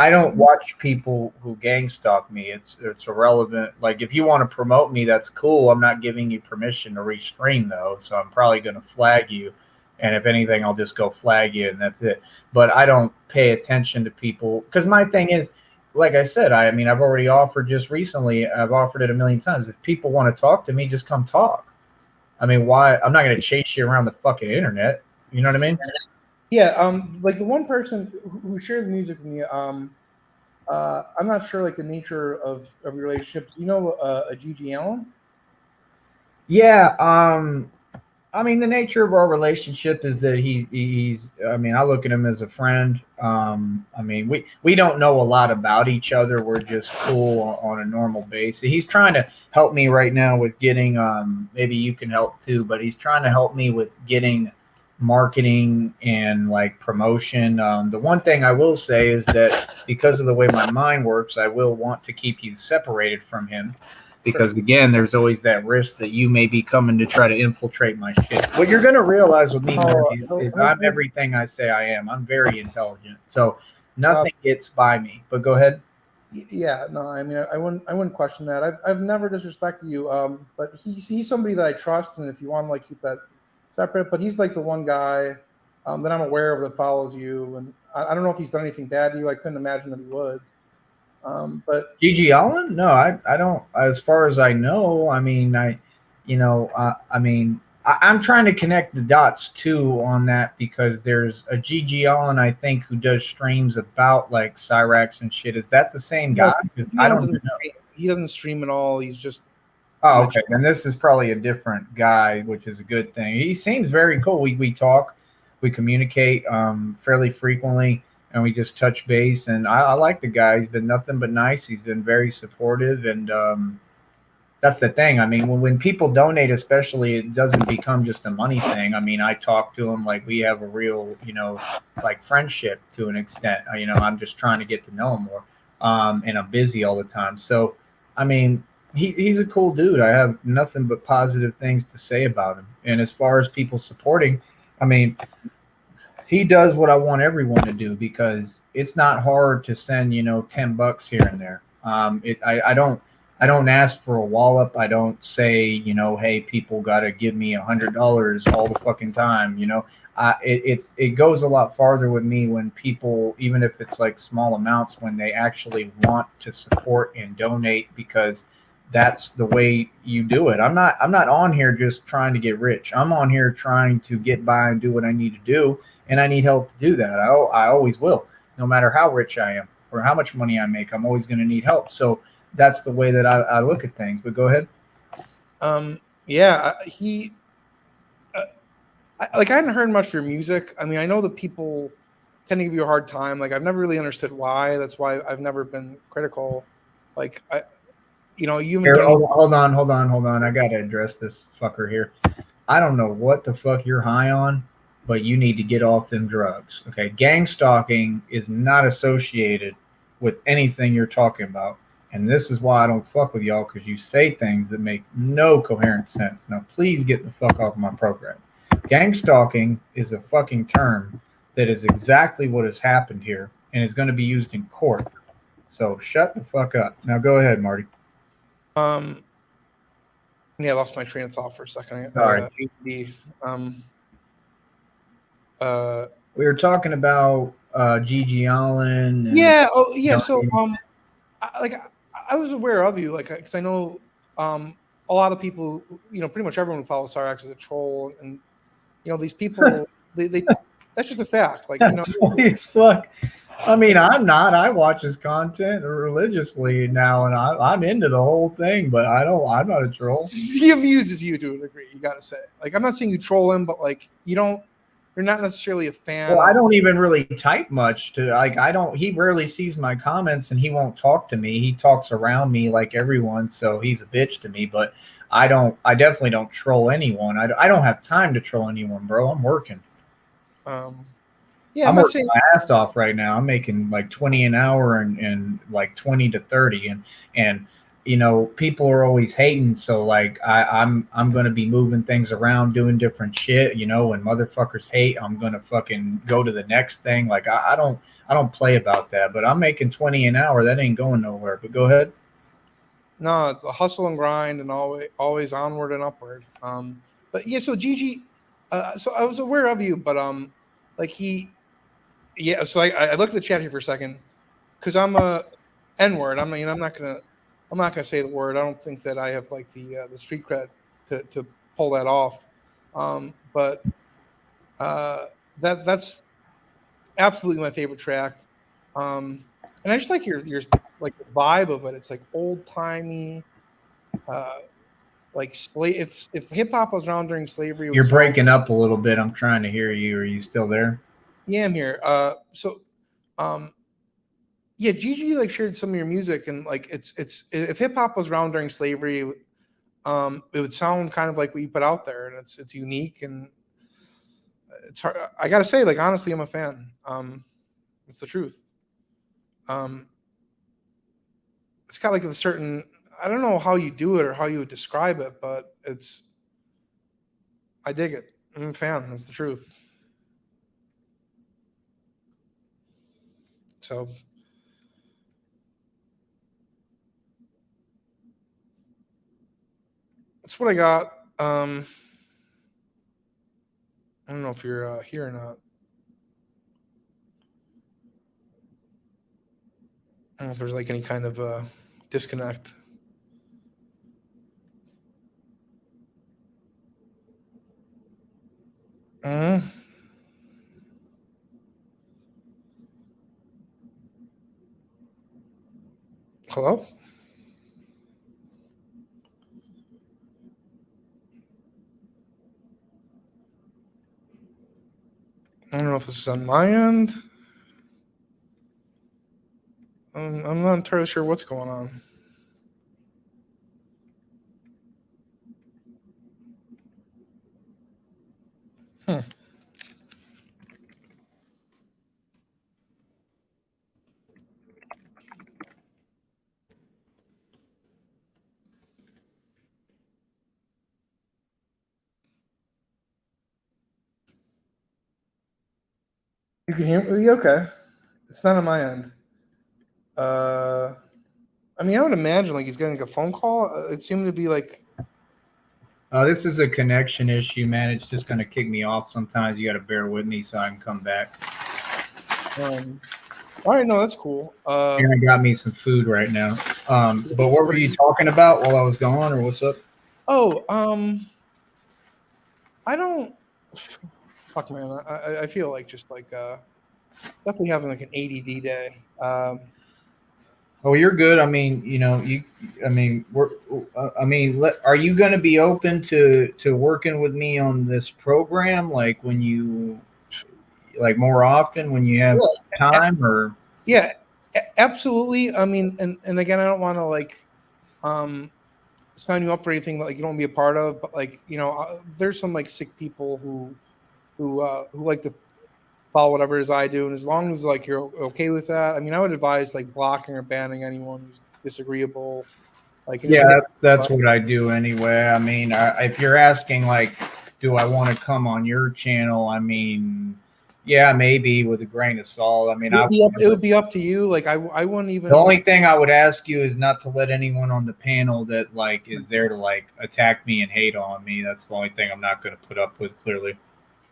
don't watch people who gang stalk me. It's irrelevant. Like, if you want to promote me, that's cool. I'm not giving you permission to restream though, so I'm probably going to flag you. And if anything, I'll just go flag you, and that's it. But I don't pay attention to people, because my thing is, like I said, I mean, I've already offered just recently. I've offered it a million times. If people want to talk to me, just come talk. I mean, why? I'm not going to chase you around the fucking internet. You know what I mean? Yeah. Like the one person who shared the music with me, I'm not sure like the nature of your relationship. You know, a Gigi Allen. Yeah. I mean, the nature of our relationship is that he's. I mean, I look at him as a friend. I mean, we don't know a lot about each other. We're just cool on a normal basis. He's trying to help me right now with getting. Maybe you can help too, but he's trying to help me with getting marketing and like promotion. The one thing I will say is that because of the way my mind works, I will want to keep you separated from him. Because again, there's always that risk that you may be coming to try to infiltrate my shit. What you're gonna realize with me is I'm everything I say I am. I'm very intelligent, so nothing gets by me. But go ahead. Yeah, no, I mean, I wouldn't question that. I've never disrespected you, but he's somebody that I trust, and if you want to like keep that separate, but he's like the one guy that I'm aware of that follows you, and I don't know if he's done anything bad to you. I couldn't imagine that he would. But Gigi Allen? No, I don't. As far as I know, I mean, I'm trying to connect the dots too on that, because there's a Gigi Allen, I think, who does streams about like Cyrax and shit. Is that the same guy? I don't know. He doesn't stream at all. He's just. Oh, okay. Then this is probably a different guy, which is a good thing. He seems very cool. We talk, we communicate fairly frequently, and we just touch base. And I like the guy. He's been nothing but nice. He's been very supportive, and that's the thing. I mean, when people donate, especially, it doesn't become just a money thing. I mean, I talk to him like we have a real, like friendship to an extent. I'm just trying to get to know him more, and I'm busy all the time. So, I mean, he's a cool dude. I have nothing but positive things to say about him. And as far as people supporting, I mean, he does what I want everyone to do, because it's not hard to send, $10 here and there. I don't ask for a wallop. I don't say, hey, people got to give me $100 all the fucking time. It goes a lot farther with me when people, even if it's like small amounts, when they actually want to support and donate, because that's the way you do it. I'm not on here just trying to get rich. I'm on here trying to get by and do what I need to do, and I need help to do that. I always will, no matter how rich I am or how much money I make. I'm always going to need help. So that's the way that I look at things. But go ahead. Yeah, I hadn't heard much of your music. I mean, I know that people tend to give you a hard time. Like, I've never really understood why. That's why I've never been critical. Like, hold on. I gotta address this fucker here. I don't know what the fuck you're high on, but you need to get off them drugs. Okay, gang stalking is not associated with anything you're talking about, and this is why I don't fuck with y'all, because you say things that make no coherent sense. Now, please get the fuck off my program. Gang stalking is a fucking term that is exactly what has happened here, and is going to be used in court. So shut the fuck up. Now go ahead, Marty. Yeah, I lost my train of thought for a second. Sorry. We were talking about Gigi Allen. Yeah. Oh, yeah. So, I was aware of you, like, because I know a lot of people, pretty much everyone who follows Cyrax is a troll, and these people, they that's just a fact. Like, funny as fuck. I mean, I'm not. I watch his content religiously now, and I'm into the whole thing. But I'm not a troll. He amuses you to a degree. You got to say. Like, I'm not saying you troll him, but like, you're not necessarily a fan. Well, I don't even really type much to like. He rarely sees my comments, and he won't talk to me. He talks around me like everyone, so he's a bitch to me. But I definitely don't troll anyone. I don't have time to troll anyone, bro. I'm working. Yeah, I'm not working saying. my ass off right now. I'm making like 20 an hour and like 20 to 30 and you know, people are always hating, so like I'm gonna be moving things around, doing different shit. You know, when motherfuckers hate, I'm gonna fucking go to the next thing. Like I don't play about that, but I'm making 20 an hour. That ain't going nowhere. But go ahead. No, the hustle and grind and always onward and upward. But yeah, so Gigi, so I was aware of you, but like yeah. So I looked at the chat here for a second because I'm a N word. I'm not gonna say the word. I don't think that I have like the street cred to pull that off. But that's absolutely my favorite track. And I just like your like the vibe of it. It's like old timey. Like if hip hop was around during slavery, it would You're sound. breaking up a little bit. I'm trying to hear you. Are you still there? Yeah, I'm here. Um, yeah, Gigi like shared some of your music, and like it's if hip hop was around during slavery, it would sound kind of like what you put out there, and it's unique and it's hard. I gotta say, like honestly, I'm a fan. It's the truth. Um, it's got like a certain. I don't know how you do it or how you would describe it, but I dig it. I'm a fan. That's the truth. So that's what I got. I don't know if you're here or not. I don't know if there's like any kind of disconnect. Mm. Hello? I don't know if this is on my end. I'm not entirely sure what's going on. Hmm. You can hear me? Okay. It's not on my end. I mean, I would imagine like he's getting like a phone call. It seemed to be like. This is a connection issue, man. It's just gonna kick me off. Sometimes you got to bear with me so I can come back. All right, no, that's cool. Aaron got me some food right now. But what were you talking about while I was gone, or what's up? Oh, I don't. Fuck, man. I feel like just like definitely having like an ADD day. Oh, you're good. I mean, you know, I mean, are you going to be open to working with me on this program, like when you, like more often when you have time, or? Yeah, absolutely. I mean, and again, I don't want to like, sign you up for anything that like you don't be a part of, but like you know, there's some like sick people who like to follow whatever it is I do, and as long as like you're okay with that, I mean, I would advise like blocking or banning anyone who's disagreeable. Like Yeah, that's what I do anyway. I mean, if you're asking like, do I want to come on your channel? I mean, yeah, maybe with a grain of salt. I mean, it would be up to you. Like I wouldn't even. The only thing I would ask you is not to let anyone on the panel that like is there to like attack me and hate on me. That's the only thing I'm not going to put up with. Clearly.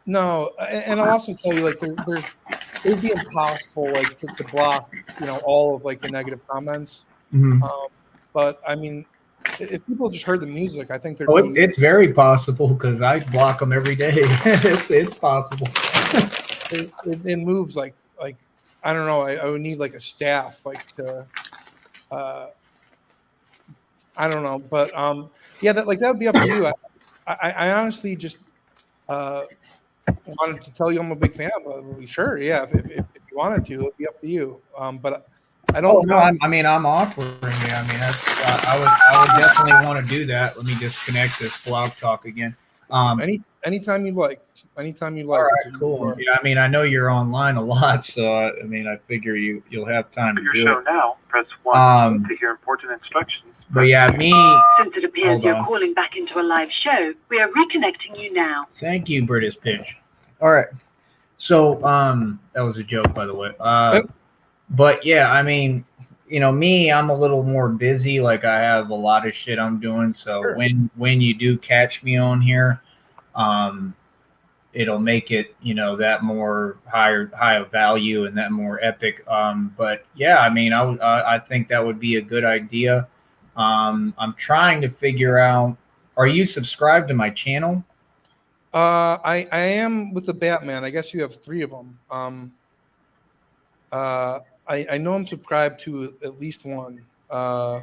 No, and I'll also tell you, like, it would be impossible, like, to block, you know, all of like the negative comments. Mm-hmm. But I mean, if people just heard the music, I think it's very possible because I block them every day. it's possible. it moves like I don't know. I would need like a staff, like to, I don't know, but yeah, that would be up to you. I honestly just wanted to tell you I'm a big fan, but sure, yeah, if you wanted to, it'd be up to you. But I don't. Oh no, I'm offering you. I mean, that's I would definitely want to do that. Let me just connect this blog talk again. Anytime you like. Anytime you All like. right, cool. Yeah, I mean, I know you're online a lot, so I mean, I figure you'll have time For to your do show it. now, press 1. To hear important instructions, But yeah, me. Since it appears Hold you're on. calling back into a live show, we are reconnecting you now. Thank you, British Pitch. All right. So that was a joke, by the way. But yeah, I mean, me, I'm a little more busy. Like I have a lot of shit I'm doing. So Sure. when you do catch me on here, it'll make it that more higher value and that more epic. But yeah, I mean, I think that would be a good idea. I'm trying to figure out. Are you subscribed to my channel? I am with the Batman. I guess you have 3 of them. I know I'm subscribed to at least one. Because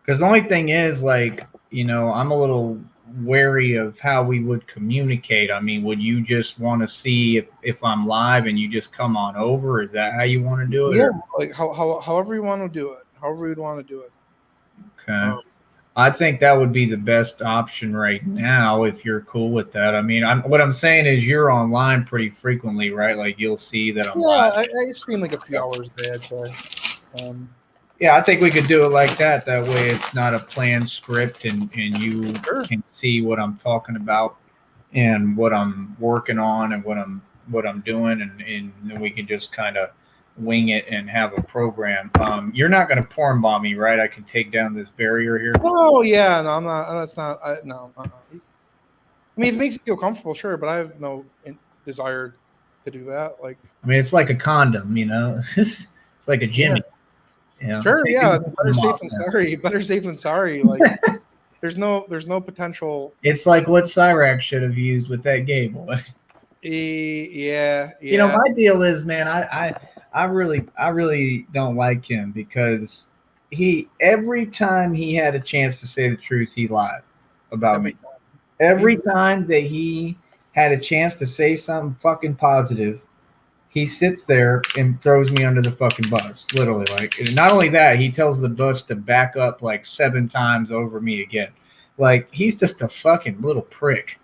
the only thing is, like, I'm a little wary of how we would communicate. I mean, would you just want to see if I'm live and you just come on over? Is that how you want to do it? Yeah, or- like however you want to do it. However you'd want to do it. Okay. I think that would be the best option right now if you're cool with that. I mean, what I'm saying is you're online pretty frequently, right? Like you'll see that I'm Yeah, live. I stream like a few hours a day, I'd say. Yeah, I think we could do it like that. That way it's not a planned script and you Sure. can see what I'm talking about and what I'm working on and what I'm doing and then we can just kind of wing it and have a program. You're not going to porn bomb me, right? I can take down this barrier here. Oh yeah, no, I'm not. That's not. No. I mean, if it makes you feel comfortable, sure, but I have no desire to do that. Like, I mean, it's like a condom, it's like a Jimmy. sure, yeah, better safe off, than man. sorry. Better safe than sorry. Like, there's no potential. It's like what Cyrax should have used with that gay boy. Yeah. My deal is, man, I really don't like him because every time he had a chance to say the truth, he lied about me. Every time that he had a chance to say something fucking positive, he sits there and throws me under the fucking bus. Literally, like, and not only that, he tells the bus to back up like 7 times over me again. Like, he's just a fucking little prick.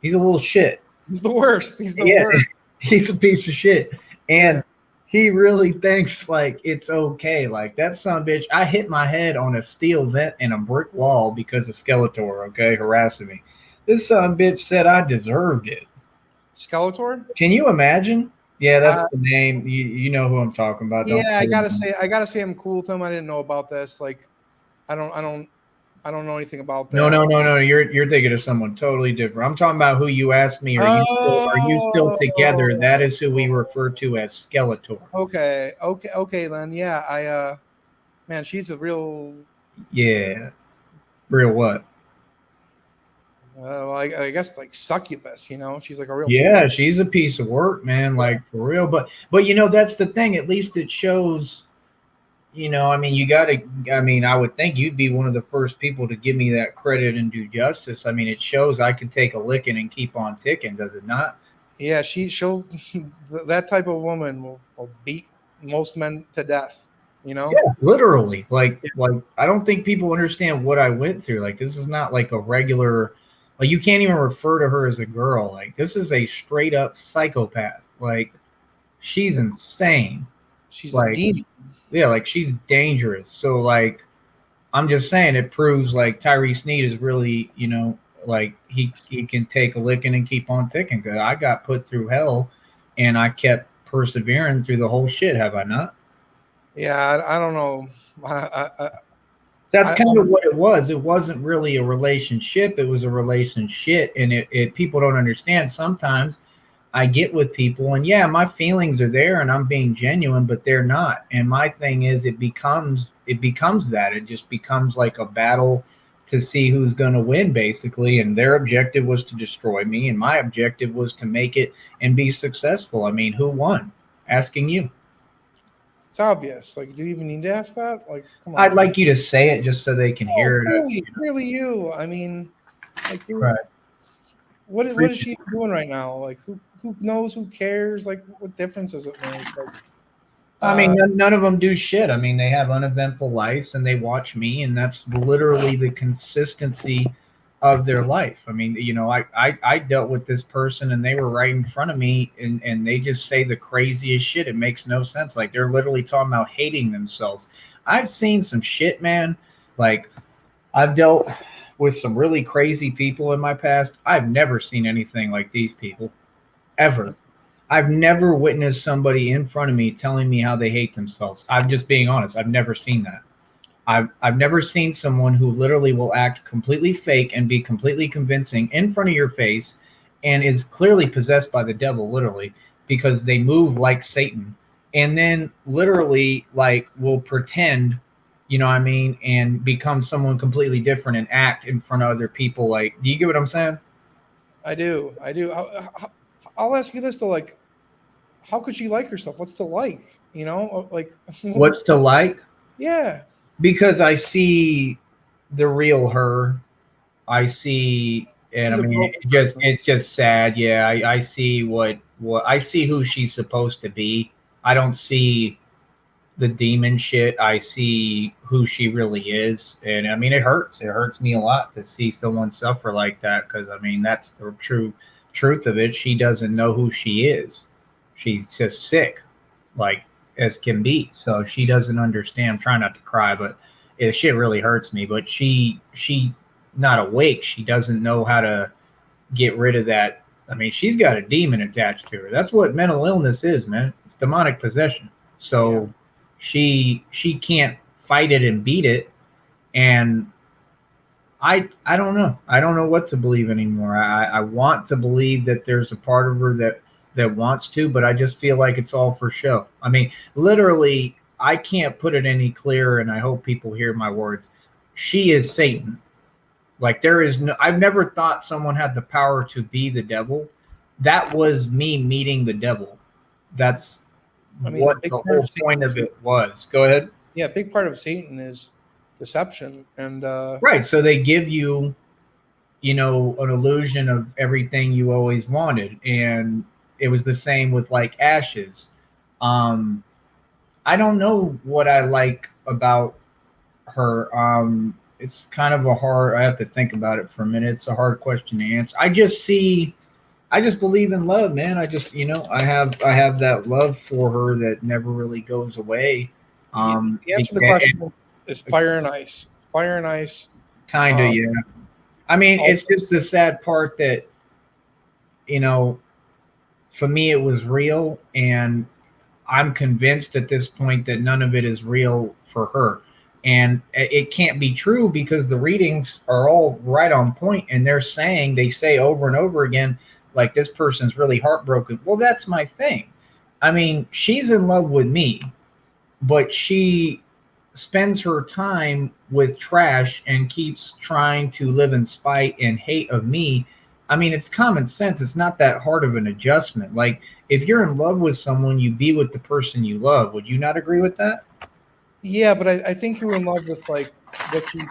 He's a little shit. He's the worst. He's the worst. He's a piece of shit. And he really thinks like it's okay. Like that son of a bitch, I hit my head on a steel vent and a brick wall because of Skeletor, okay, harassing me. This son of a bitch said I deserved it. Skeletor? Can you imagine? Yeah, that's the name. You know who I'm talking about. Don't I gotta say I'm cool with him. I didn't know about this. Like, I don't know anything about that. No. You're thinking of someone totally different. I'm talking about who you asked me. Are you still together? That is who we refer to as Skeletor. Okay. Then yeah, man, she's a real. Yeah, real what? I guess like succubus. She's like a real. Yeah, she's a piece of work, man. Like for real. But that's the thing. At least it shows. I mean, you got to. I mean, I would think you'd be one of the first people to give me that credit and do justice. I mean, it shows I can take a licking and keep on ticking, does it not? Yeah, she'll. That type of woman will beat most men to death. Yeah, literally. Like I don't think people understand what I went through. Like this is not like a regular. Like you can't even refer to her as a girl. Like this is a straight up psychopath. Like she's insane. She's like, a demon. Yeah, like she's dangerous. So like, I'm just saying it proves like Tyree Sneed is really, like he can take a licking and keep on ticking. Cause I got put through hell, and I kept persevering through the whole shit. Have I not? Yeah, I don't know. That's kind of what it was. It wasn't really a relationship. It was a relationship, and it people don't understand. Sometimes I get with people and yeah, my feelings are there and I'm being genuine, but they're not. And my thing is it becomes that. It just becomes like a battle to see who's going to win basically. And their objective was to destroy me. And my objective was to make it and be successful. I mean, who won? Asking you. It's obvious. Like, do you even need to ask that? Like, come on. I'd like you to say it just so they can hear it. Clearly you. I mean, like, right. What is she doing right now? Like, who knows? Who cares? Like, what difference does it make? Like, I mean, none of them do shit. I mean, they have uneventful lives and they watch me, and that's literally the consistency of their life. I mean, you know, I dealt with this person and they were right in front of me, and they just say the craziest shit. It makes no sense. Like, they're literally talking about hating themselves. I've seen some shit, man. Like, I've dealt with some really crazy people in my past. I've never seen anything like these people, ever. I've never witnessed somebody in front of me telling me how they hate themselves. I'm just being honest. I've never seen that. I've never seen someone who literally will act completely fake and be completely convincing in front of your face and is clearly possessed by the devil, literally, because they move like Satan, and then literally like will pretend, you know what I mean, and become someone completely different and act in front of other people. Like, do you get what I'm saying? I do. I'll ask you this though, like, how could she like herself? What's to like? You know, like What's to like? Yeah. Because I see the real her. I see, and She's I a mean, broken it's just sad. Yeah, I see what I see who she's supposed to be. I don't see the demon shit. I see who she really is, and I mean, it hurts. It hurts me a lot to see someone suffer like that, because I mean, that's the true truth of it. She doesn't know who she is. She's just sick, like as can be. So she doesn't understand. I'm trying not to cry, but shit really hurts me. But she's not awake. She doesn't know how to get rid of that. I mean, she's got a demon attached to her. That's what mental illness is, man. It's demonic possession. So she can't fight it and beat it. And I don't know. I don't know what to believe anymore. I want to believe that there's a part of her that wants to, but I just feel like it's all for show. I mean, literally, I can't put it any clearer, and I hope people hear my words. She is Satan. Like, there is no, I've never thought someone had the power to be the devil. That was me meeting the devil. That's what the whole point of it was. Go ahead. Yeah, a big part of Satan is deception. And right, so they give you, you know, an illusion of everything you always wanted. And it was the same with like Ashes. I don't know what I like about her. It's kind of I have to think about it for a minute. It's a hard question to answer. I just believe in love, man. I just, you know, I have that love for her that never really goes away. The answer to the question is fire and ice. Fire and ice. Kind of, yeah. I mean, it's just the sad part that, you know, for me it was real, and I'm convinced at this point that none of it is real for her. And it can't be true because the readings are all right on point, and they say over and over again, like, this person's really heartbroken. Well, that's my thing. I mean, she's in love with me, but she spends her time with trash and keeps trying to live in spite and hate of me. I mean, it's common sense. It's not that hard of an adjustment. Like, if you're in love with someone, you be with the person you love. Would you not agree with that? Yeah, but I think you were in love with like what she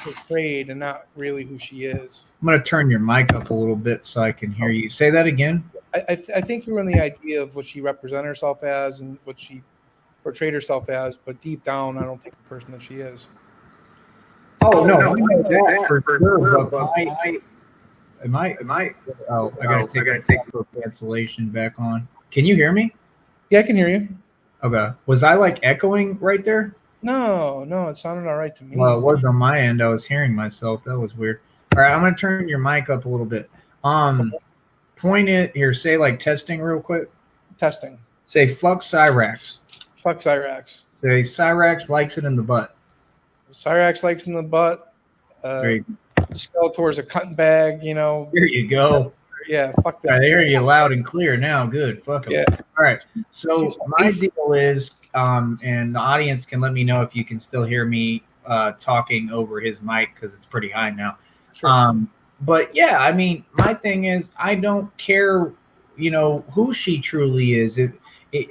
portrayed and not really who she is. I'm going to turn your mic up a little bit so I can hear you. Say that again. I think you were in the idea of what she represented herself as and what she portrayed herself as, but deep down, I don't think the person that she is. Oh, no, I know that for sure. But am I? Oh, I got to take the cancellation back on. Can you hear me? Yeah, I can hear you. Okay. Was I like echoing right there? No, it sounded all right to me. Well, it was on my end. I was hearing myself. That was weird. All right, I'm gonna turn your mic up a little bit. Point it here. Say like testing real quick. Testing. Say fuck Cyrax. Fuck Cyrax. Say Cyrax likes it in the butt. Cyrax likes in the butt. Skeletor's a cutting bag. You know. There you go. Yeah, fuck that. I hear you loud and clear now. Good. Fuck 'em. Yeah. All right. So my deal is, and the audience can let me know if you can still hear me talking over his mic because it's pretty high now. Sure. But yeah, I mean, my thing is, I don't care, you know, who she truly is.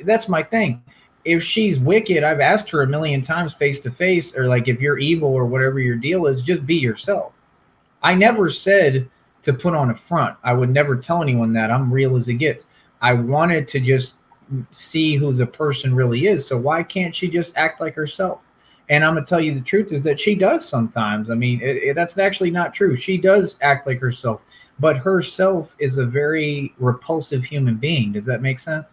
That's my thing. If she's wicked, I've asked her a million times face to face, or like, if you're evil or whatever your deal is, just be yourself. I never said to put on a front. I would never tell anyone that. I'm real as it gets. I wanted to just see who the person really is. So why can't she just act like herself? And I'm gonna tell you the truth is that she does sometimes. I mean, that's actually not true. She does act like herself, but herself is a very repulsive human being. Does that make sense?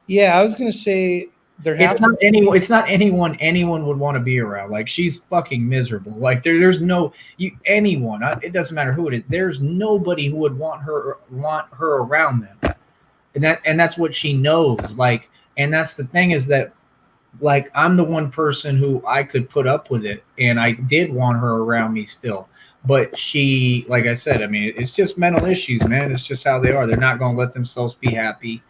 Yeah, I was gonna say there have It's not anyone. It's not anyone would want to be around. Like she's fucking miserable. Like there's no anyone. It doesn't matter who it is. There's nobody who would want her around them. And that's what she knows. Like, and that's the thing is that, like, I'm the one person who I could put up with it, and I did want her around me still. But she, like I said, I mean, it's just mental issues, man. It's just how they are. They're not going to let themselves be happy,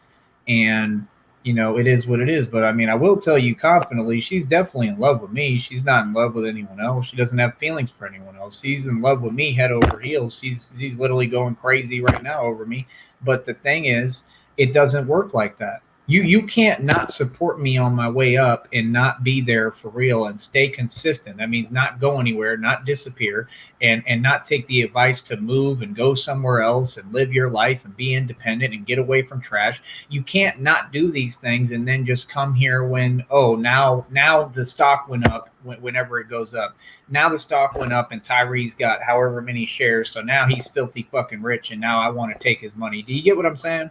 and it is what it is. But I mean, I will tell you confidently, she's definitely in love with me. She's not in love with anyone else. She doesn't have feelings for anyone else. She's in love with me head over heels. She's literally going crazy right now over me. But the thing is, it doesn't work like that. You can't not support me on my way up and not be there for real and stay consistent. That means not go anywhere, not disappear, and not take the advice to move and go somewhere else and live your life and be independent and get away from trash. You can't not do these things and then just come here when, now the stock went up whenever it goes up. Now the stock went up and Tyree's got however many shares, so now he's filthy fucking rich and now I want to take his money. Do you get what I'm saying?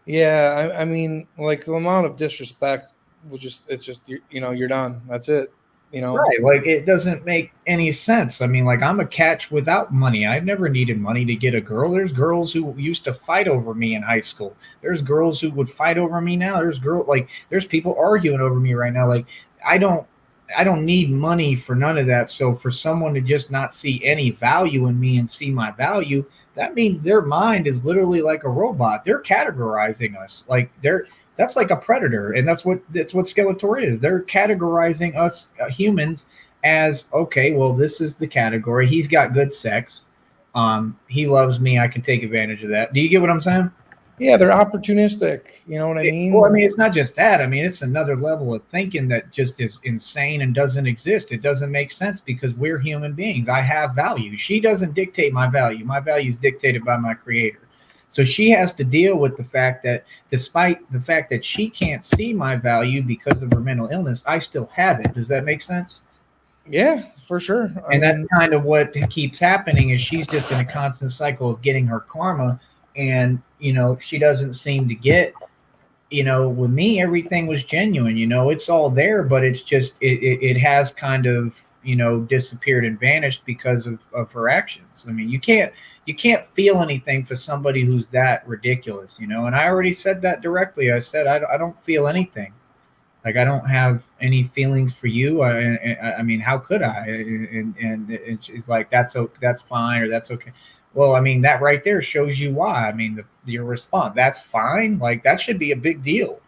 Yeah, I mean, like the amount of disrespect it's just you're done. That's it. Right. Like it doesn't make any sense. I mean, like I'm a catch without money. I've never needed money to get a girl. There's girls who used to fight over me in high school. There's girls who would fight over me now. There's people arguing over me right now. Like I don't need money for none of that. So for someone to just not see any value in me and see my value, that means their mind is literally like a robot. They're categorizing us like that's like a predator, and that's what Skeletor is. They're categorizing us humans as, okay, well, this is the category. He's got good sex. He loves me. I can take advantage of that. Do you get what I'm saying? Yeah, they're opportunistic. You know what I mean? Well, I mean, it's not just that. I mean, it's another level of thinking that just is insane and doesn't exist. It doesn't make sense because we're human beings. I have value. She doesn't dictate my value. My value is dictated by my creator. So she has to deal with the fact that despite the fact that she can't see my value because of her mental illness, I still have it. Does that make sense? Yeah, for sure. And that's kind of what keeps happening is she's just in a constant cycle of getting her karma. And, she doesn't seem to get, with me, everything was genuine, it's all there, but it's just, it has kind of, disappeared and vanished because of her actions. I mean, you can't feel anything for somebody who's that ridiculous, and I already said that directly. I said, I don't feel anything. Like, I don't have any feelings for you. I mean, how could I? And it's like, that's fine, or that's okay. Well, I mean, that right there shows you why. I mean, your response, that's fine. Like, that should be a big deal.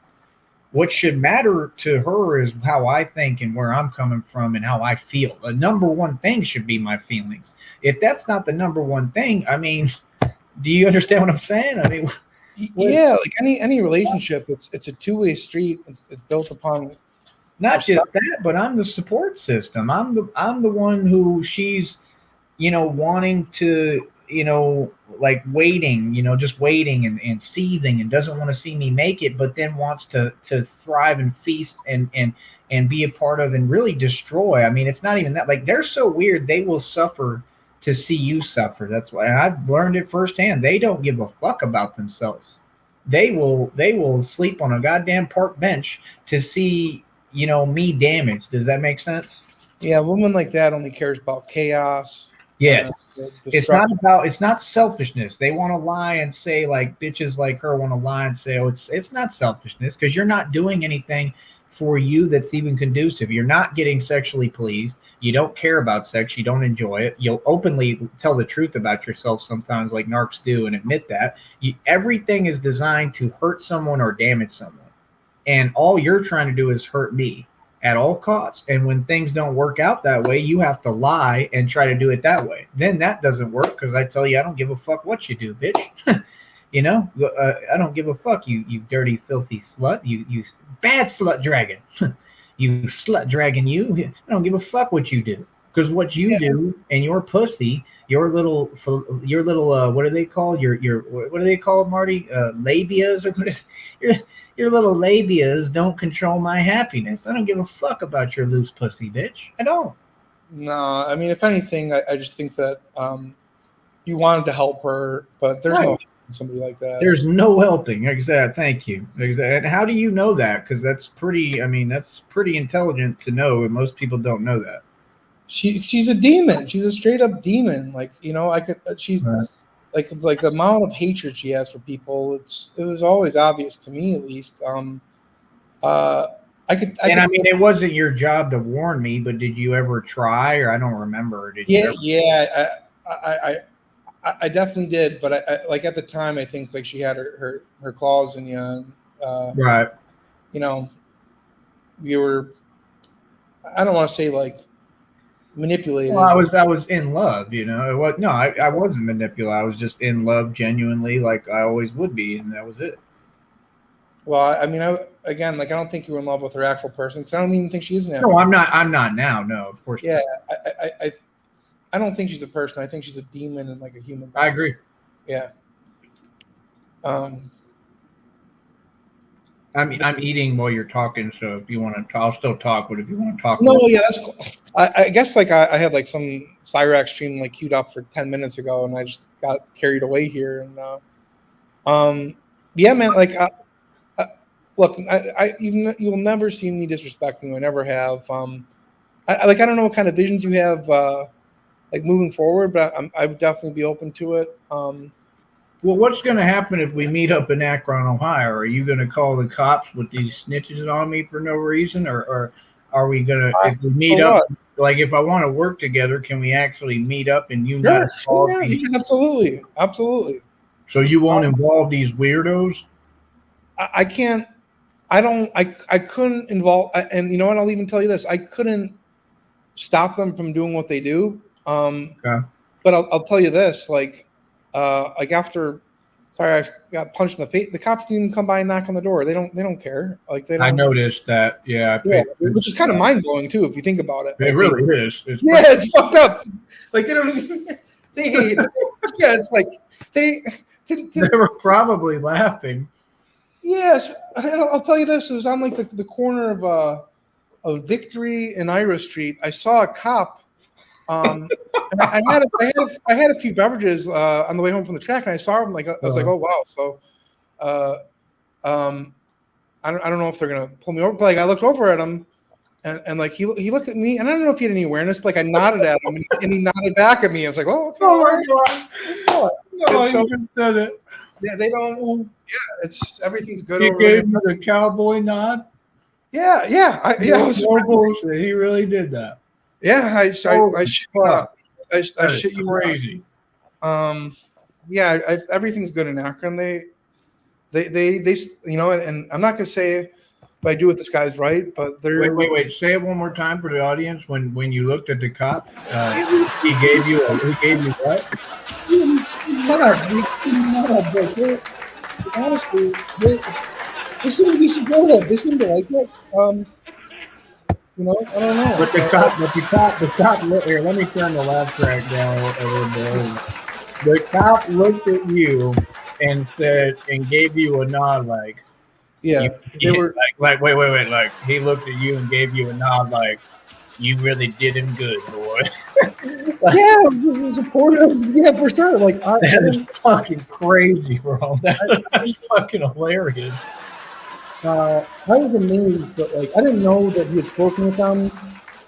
What should matter to her is how I think and where I'm coming from and how I feel. The number one thing should be my feelings. If that's not the number one thing, I mean, do you understand what I'm saying? I mean, yeah, like any relationship, it's a two-way street. It's built upon not just that, but I'm the support system. I'm the one who she's, wanting to, like waiting, just waiting and seething and doesn't want to see me make it, but then wants to thrive and feast and be a part of and really destroy. I mean, it's not even that. Like, they're so weird. They will suffer to see you suffer. That's why I've learned it firsthand. They don't give a fuck about themselves. They will sleep on a goddamn park bench to see, me damaged. Does that make sense? Yeah, a woman like that only cares about chaos. Yes. It's not selfishness. They want to lie and say, like, bitches like her want to lie and say, it's not selfishness, because you're not doing anything for you that's even conducive. You're not getting sexually pleased. You don't care about sex. You don't enjoy it. You'll openly tell the truth about yourself sometimes, like narcs do, and admit that. Everything is designed to hurt someone or damage someone. And all you're trying to do is hurt me at all costs. And when things don't work out that way, you have to lie and try to do it that way. Then that doesn't work, because I tell you, I don't give a fuck what you do, bitch. I don't give a fuck, you dirty, filthy slut. You bad slut dragon. You slut dragon, you. I don't give a fuck what you do. Because what you do and your pussy your little what are they called? Your what are they called, Marty? Labias or what? Your your little labias don't control my happiness. I don't give a fuck about your loose pussy, bitch. I don't. No, I mean, if anything, I just think that you wanted to help her, but there's no Right. somebody like that. There's no helping. Like I said, thank you. And how do you know that? Because that's pretty. I mean, that's pretty intelligent to know, and most people don't know that. She's a demon. She's a straight up demon. Like, you know, I could. She's Right. like the amount of hatred she has for people. It was always obvious to me, at least. And I mean, it wasn't your job to warn me, but did you ever try? Or I don't remember. Did you? Yeah. I definitely did, but I like at the time, I think like she had her claws in you. Right. You know, we were. I don't want to say like manipulated. Well, I was in love, you know. What? No, I wasn't manipulated. I was just in love, genuinely, like I always would be, and that was it. Well, I mean, I don't think you were in love with her actual person, because I don't even think she is an actual. No, I'm not. I'm not now. No, of course. Yeah, I don't think she's a person. I think she's a demon and like a human. I agree. Yeah. I'm eating while you're talking, so if you want to, I'll still talk. But if you want to talk, No, yeah, that's cool. I guess like I had like some Cyrax stream like queued up for 10 minutes ago, and I just got carried away here. And yeah, man, like look, you'll never see me disrespecting you. I never have. I don't know what kind of visions you have like moving forward, but I would definitely be open to it. Well, what's going to happen if we meet up in Akron, Ohio? Are you going to call the cops with these snitches on me for no reason, or are we going to if we meet up? Like, if I want to work together, can we actually meet up and you not involve yeah, absolutely. So you won't involve these weirdos? I can't. I couldn't involve. And you know what? I'll even tell you this: I couldn't stop them from doing what they do. Okay. But I'll tell you this: like after, sorry, I got punched in the face. The cops didn't even come by and knock on the door. They don't care. Like they don't. I noticed that. Yeah. Which is kind of mind blowing too, if you think about it. It really is. It's fucked up. Like they don't. They hate it. Yeah, it's like they were probably laughing. Yes, I'll tell you this. It was on like the corner of Victory and Ira Street. I saw a cop. And I had a few beverages on the way home from the track, and I saw him. Like I was like, oh wow. So, I don't know if they're gonna pull me over. But like I looked over at him, and like he looked at me, and I don't know if he had any awareness. But like I nodded at him, and he nodded back at me. I was like, oh, okay, oh my god. No, so, you just said it. Yeah, they don't. Yeah, it's everything's good. You over gave there. him the cowboy nod. Yeah. No bullshit. He really did that. Yeah, I shit you not. I shit you crazy. Yeah, everything's good in Akron. They you know, and I'm not gonna say if I do what this guy's right, but they're wait. Say it one more time for the audience. When you looked at the cop, he gave you what? Honestly, they seem to be supportive. They seem to like it. You know, I don't know. But the cop. Here, let me turn the laugh track down a little bit. The cop looked at you and said, and gave you a nod, like, yeah, they were like, wait, like he looked at you and gave you a nod, like, you really did him good, boy. Like, yeah, it was supportive. Yeah, for sure. Like that is fucking crazy, bro. That's fucking hilarious. I was amazed, but like I didn't know that he had spoken with them.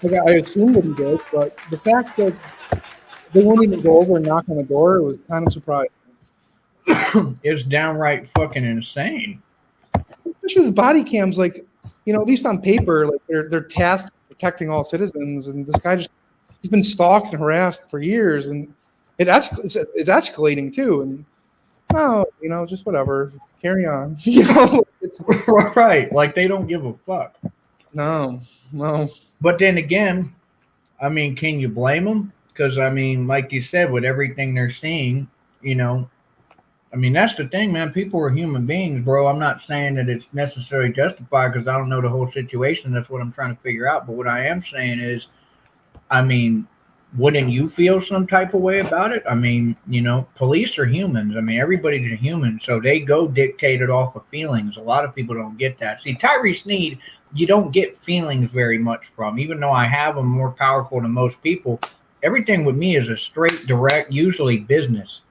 Like I assumed that he did, but the fact that they wouldn't even go over and knock on the door was kind of surprising. It's downright fucking insane. Especially with body cams, like, you know, at least on paper, like they're tasked with protecting all citizens, and this guy he's been stalked and harassed for years, and it's escalating too. And you know, just whatever, carry on. You know, it's right. Like they don't give a fuck. No. But then again, I mean, can you blame them? Because I mean, like you said, with everything they're seeing, you know, I mean, that's the thing, man. People are human beings, bro. I'm not saying that it's necessarily justified because I don't know the whole situation. That's what I'm trying to figure out. But what I am saying is, I mean, wouldn't you feel some type of way about it? I mean, police are humans. I mean, everybody's a human, so they go dictated off of feelings. A lot of people don't get that. See, Tyree Sneed, you don't get feelings very much from, even though I have them more powerful than most people. Everything with me is a straight, direct, usually business.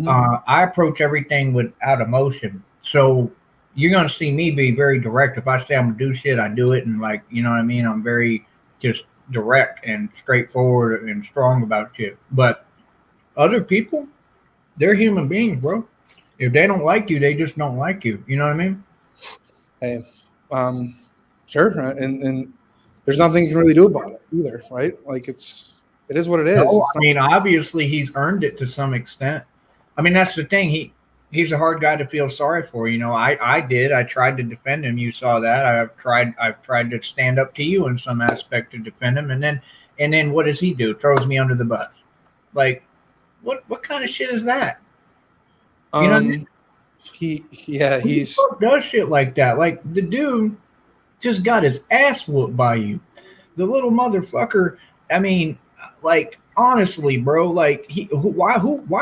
I approach everything without emotion. So you're going to see me be very direct. If I say I'm going to do shit, I do it. And like, you know what I mean? I'm very just direct and straightforward and strong about shit. But other people, they're human beings, bro. If they don't like you, they just don't like you. You know what I mean? Hey, sure. And there's nothing you can really do about it either, right? Like it is what it is. No, I mean, obviously he's earned it to some extent. I mean, that's the thing. He's a hard guy to feel sorry for. I tried to defend him. You saw that. I've tried to stand up to you in some aspect to defend him. And then what does he do? Throws me under the bus. Like, what kind of shit is that? You know what I mean? Who does shit like that. Like, the dude just got his ass whooped by you. The little motherfucker. I mean, like, honestly, bro, like, why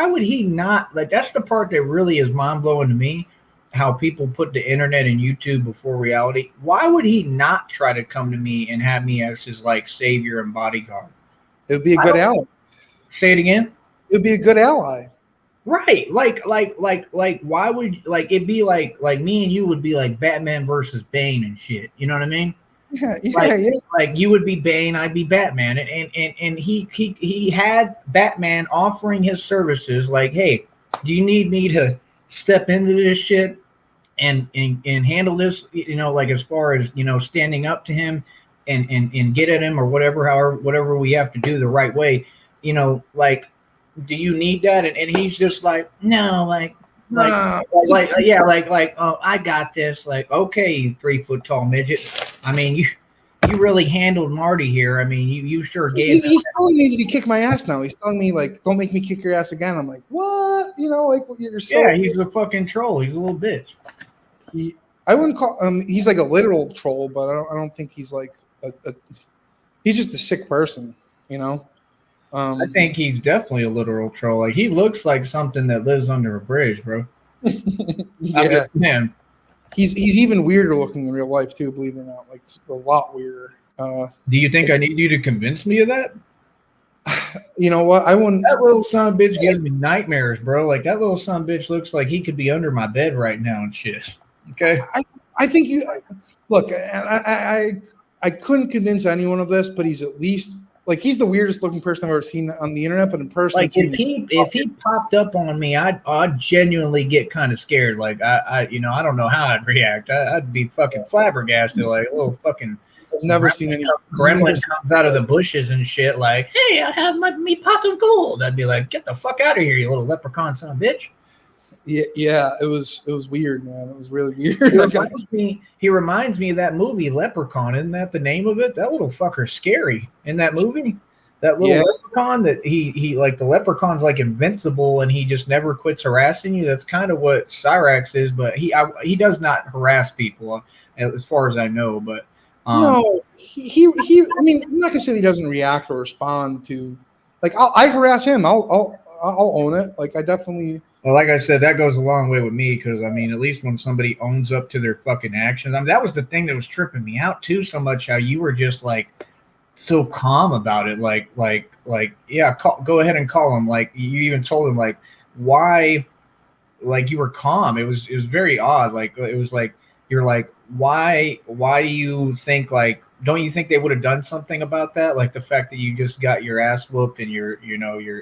would he not? Like, that's the part that really is mind blowing to me. How people put the internet and YouTube before reality. Why would he not try to come to me and have me as his like savior and bodyguard? It would be a good ally. Say it again. It would be a good ally. Right. Like, why would, like, it'd be like me and you would be like Batman versus Bane and shit. You know what I mean? Yeah. Like you would be Bane, I'd be Batman. And he had Batman offering his services like, hey, do you need me to step into this shit and handle this, like as far as, standing up to him and get at him or whatever we have to do the right way, like, do you need that? And he's just like, no, oh, I got this. Like, okay, you 3 foot tall midget. I mean, you really handled Marty here. I mean, you sure gave. He's telling me that he kicked my ass now. He's telling me like, don't make me kick your ass again. I'm like, what? Like you're so. Yeah, he's a fucking troll. He's a little bitch. I wouldn't call he's like a literal troll, but I don't think he's like he's just a sick person, I think he's definitely a literal troll. Like, he looks like something that lives under a bridge, bro. Yeah, man. He's even weirder looking in real life too. Believe it or not, like a lot weirder. Do you think I need you to convince me of that? You know what? I wouldn't. That little son of a bitch gives me nightmares, bro. Like, that little son of a bitch looks like he could be under my bed right now and shit. Okay. I think you look. I couldn't convince anyone of this, but he's at least. Like, he's the weirdest looking person I've ever seen on the internet, but in person, like, if he popped up on me, I'd genuinely get kind of scared. Like, I don't know how I'd react. I'd be fucking flabbergasted, like a little fucking. I've never seen any gremlin comes out of the bushes and shit. Like, hey, I have me pot of gold. I'd be like, get the fuck out of here, you little leprechaun son of a bitch. Yeah, it was weird, man. It was really weird. He reminds me of that movie Leprechaun. Isn't that the name of it? That little fucker's scary in that movie. That little leprechaun that he like, the leprechaun's like invincible and he just never quits harassing you. That's kind of what Cyrax is, but he does not harass people as far as I know. But no, he. I mean, I'm not gonna say he doesn't react or respond to. Like, I harass him. I'll own it. Like, I definitely. Well, like I said, that goes a long way with me because, I mean, at least when somebody owns up to their fucking actions. I mean, that was the thing that was tripping me out, too, so much, how you were just, like, so calm about it. Like, yeah, go ahead and call him. Like, you even told him, like, why, like, you were calm. It was very odd. Like, it was like, you're like, why do you think, like, don't you think they would have done something about that? Like, the fact that you just got your ass whooped and your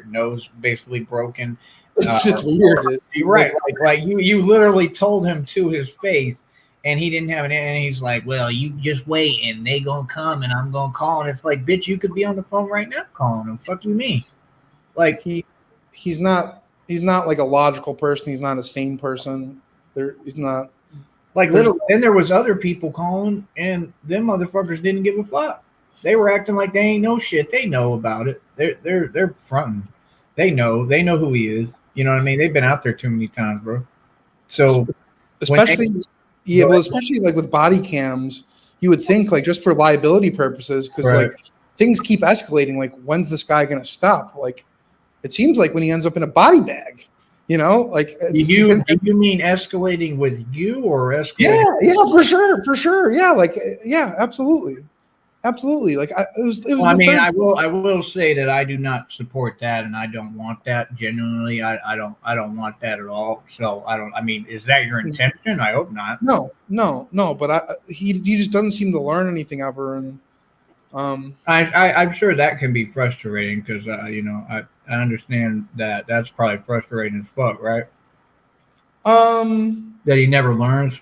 nose basically broken. It's just weird. You're right. Like you literally told him to his face, and he didn't have an. And he's like, "Well, you just wait, and they gonna come, and I'm gonna call." And it's like, bitch, you could be on the phone right now calling him. Fuck you, mean? Like, he's not like a logical person. He's not a sane person. He's not. Like, literally. Then there was other people calling, and them motherfuckers didn't give a fuck. They were acting like they ain't no shit. They know about it. They're fronting. They know who he is. You know what I mean? They've been out there too many times, bro. So especially like with body cams, you would think like just for liability purposes, because like things keep escalating. Like, when's this guy going to stop? Like, it seems like when he ends up in a body bag, you know, like Do you mean escalating with you or escalating? yeah, for sure. Yeah. Like, yeah, absolutely. Like it was Well, I mean, I will say that I do not support that, and I don't want that. Genuinely, I don't want that at all. So I mean, is that your intention? I hope not. No. But he just doesn't seem to learn anything ever, and I'm sure that can be frustrating because you know, I understand that that's probably frustrating as fuck, right? That he never learns.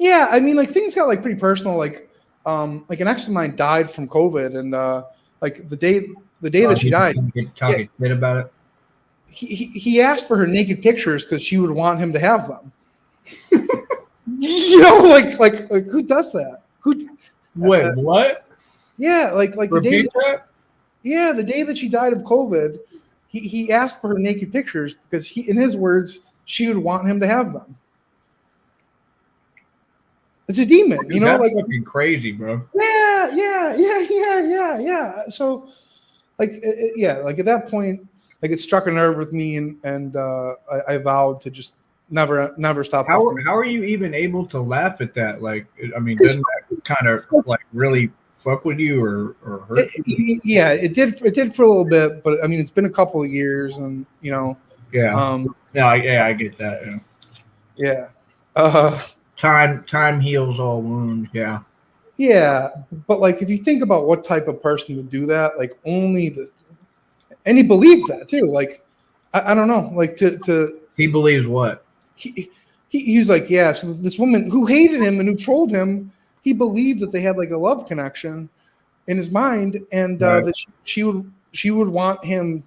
Yeah, I mean, like things got like pretty personal. Like an ex of mine died from COVID, and like the day that she died, Talking shit about it. He asked for her naked pictures because she would want him to have them. You know, like who does that? Wait, what? Yeah, like the day. That? Yeah, the day that she died of COVID, he asked for her naked pictures because in his words, she would want him to have them. It's a demon, you know, that's like fucking crazy, bro. Yeah. So, like, like at that point, like it struck a nerve with me, and I vowed to just never stop. How are you even able to laugh at that? Like, I mean, doesn't that kind of like really fuck with you or hurt you? Yeah, it did for a little bit, but I mean, it's been a couple of years, and you know. Yeah. I get that. Yeah. Time heals all wounds. Yeah. Yeah, but like if you think about what type of person would do that, like only this, and he believes that too. Like I don't know, like to he believes what he's like, yeah. So this woman who hated him and who trolled him, he believed that they had like a love connection in his mind, and right. that she would want him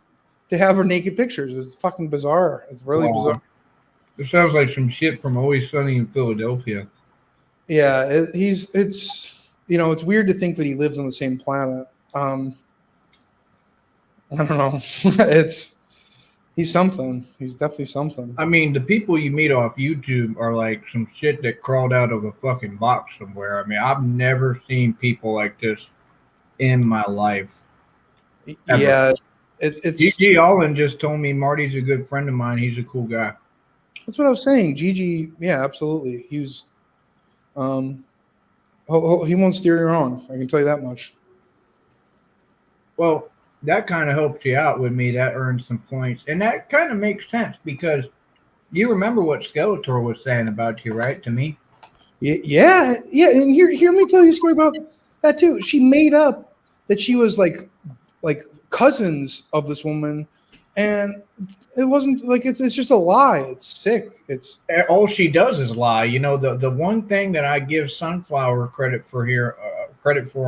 to have her naked pictures. It's fucking bizarre. It's really bizarre. It sounds like some shit from Always Sunny in Philadelphia. Yeah, it's you know, it's weird to think that he lives on the same planet. I don't know. He's something. He's definitely something. I mean, the people you meet off YouTube are like some shit that crawled out of a fucking box somewhere. I mean, I've never seen people like this in my life. Ever. Yeah, it's Gigi Allen just told me Marty's a good friend of mine. He's a cool guy. That's what I was saying. Gigi, yeah, absolutely. He won't steer you wrong. I can tell you that much. Well, that kind of helped you out with me. That earned some points. And that kind of makes sense because you remember what Skeletor was saying about you, right? To me? Yeah. And here, let me tell you a story about that too. She made up that she was like cousins of this woman, and it wasn't like it's just a lie. It's sick. It's all she does is lie. You know, the one thing that I give Sunflower credit for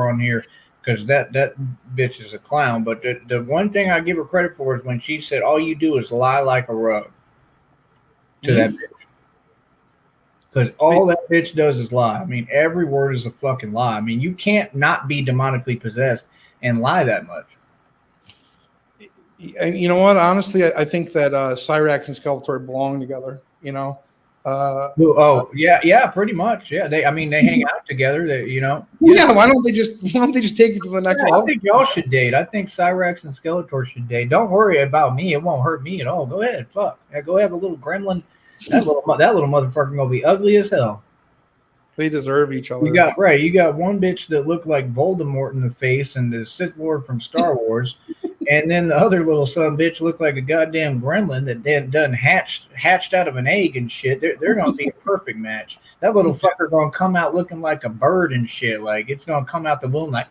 on here, because that bitch is a clown. But the one thing I give her credit for is when she said, "All you do is lie like a rug," to that bitch. Because all that bitch does is lie. I mean, every word is a fucking lie. I mean, you can't not be demonically possessed and lie that much. And you know what? Honestly, I think that Cyrax and Skeletor belong together. You know. Yeah, pretty much. Yeah, they hang out together. You know. Yeah, why don't they just take it to the next level? I think y'all should date. I think Cyrax and Skeletor should date. Don't worry about me. It won't hurt me at all. Go ahead, fuck. Yeah, go have a little gremlin. That little motherfucker gonna be ugly as hell. They deserve each other. You got one bitch that looked like Voldemort in the face and the Sith Lord from Star Wars, and then the other little son of a bitch looked like a goddamn gremlin that done hatched out of an egg and shit. They're gonna be a perfect match. That little fucker gonna come out looking like a bird and shit. Like it's gonna come out the womb like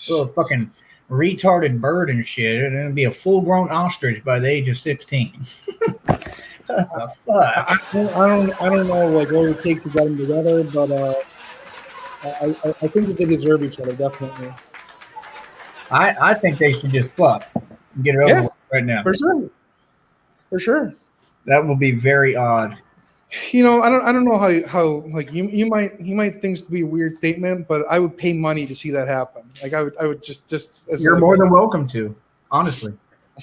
little fucking retarded bird and shit. And it'll be a full grown ostrich by the age of 16. I don't know like what it would take to get them together, but I think that they deserve each other, definitely. I think they should just fuck and get it over with right now. For sure. That will be very odd. You know, I don't know how like you might think this to be a weird statement, but I would pay money to see that happen. Like I would just you're more than welcome to, honestly.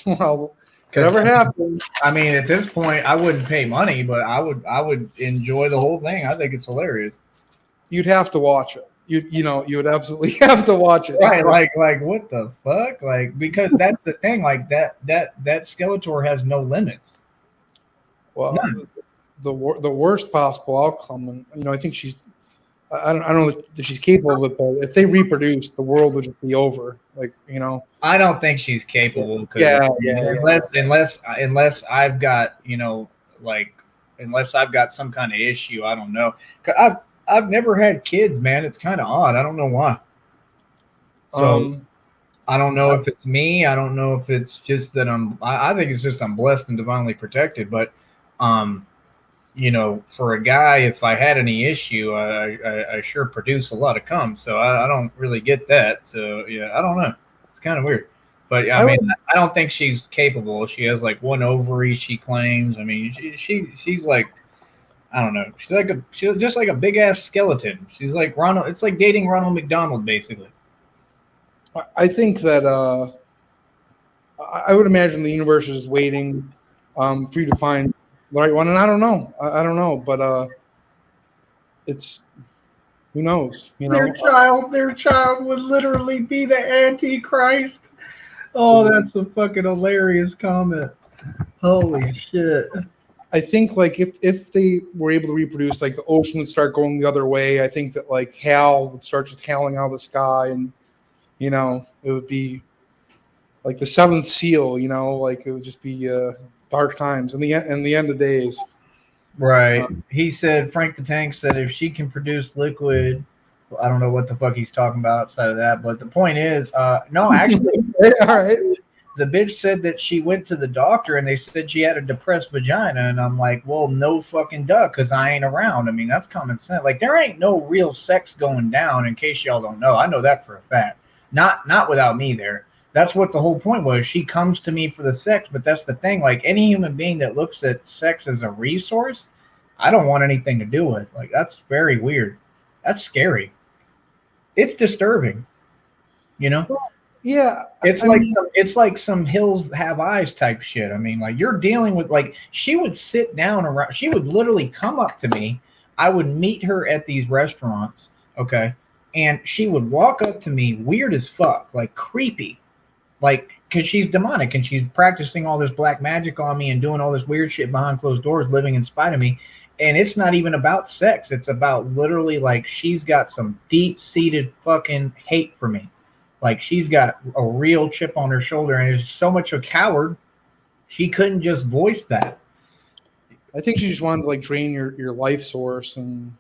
Well, whatever happens. I mean, at this point, I wouldn't pay money, but I would enjoy the whole thing. I think it's hilarious. You'd have to watch it. you would absolutely have to watch it. Right, like what the fuck? Like, because that's the thing, like that Skeletor has no limits. Well, None. the worst possible outcome, and I think I don't know that she's capable of it, but if they reproduce, the world would just be over. Like, I don't think she's capable. Cause Yeah. Unless I've got, unless I've got some kind of issue, I don't know. 'Cause I've never had kids, man. It's kind of odd. I don't know why. So I don't know if it's me. I don't know if it's just that I think it's just I'm blessed and divinely protected. But, for a guy, if I had any issue, I sure produce a lot of cum. So I don't really get that. So yeah, I don't know. It's kind of weird. But I don't think she's capable. She has like one ovary, she claims. I mean, she's like, I don't know. She's just like a big ass skeleton. She's like Ronald. It's like dating Ronald McDonald, basically. I think that I would imagine the universe is waiting for you to find the right one, and I don't know. I don't know, but it's who knows? Their child would literally be the Antichrist. Oh, that's a fucking hilarious comment. Holy shit. I think like if they were able to reproduce, like the ocean would start going the other way. I think that like Hal would start just howling out of the sky, and it would be like the seventh seal. Like it would just be dark times and the end of days. Right. He said, Frank the Tank said, if she can produce liquid, I don't know what the fuck he's talking about outside of that, but the point is, no, actually, all right. The bitch said that she went to the doctor and they said she had a depressed vagina, and I'm like, well, no fucking duh, because I ain't around. I mean, that's common sense. Like, there ain't no real sex going down, in case y'all don't know. I know that for a fact. Not without me there. That's what the whole point was. She comes to me for the sex, but that's the thing. Like, any human being that looks at sex as a resource, I don't want anything to do with. Like, that's very weird. That's scary. It's disturbing. Yeah, it's like some hills have eyes type shit. I mean, like, you're dealing with, like, she would sit down around, she would literally come up to me. I would meet her at these restaurants, okay, and she would walk up to me, weird as fuck, like creepy, like, because she's demonic and she's practicing all this black magic on me and doing all this weird shit behind closed doors, living in spite of me. And it's not even about sex. It's about literally, like, she's got some deep-seated fucking hate for me. Like, she's got a real chip on her shoulder and is so much a coward, she couldn't just voice that. I think she just wanted to, like, drain your life source. And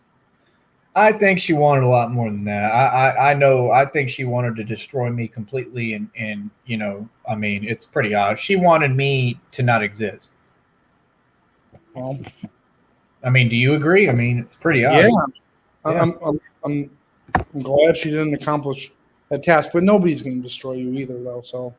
I think she wanted a lot more than that. I think she wanted to destroy me completely. And I mean, it's pretty odd. She wanted me to not exist. Well, I mean, do you agree? I mean, it's pretty odd. Yeah. I'm glad she didn't accomplish that task, but nobody's going to destroy you either, though. So,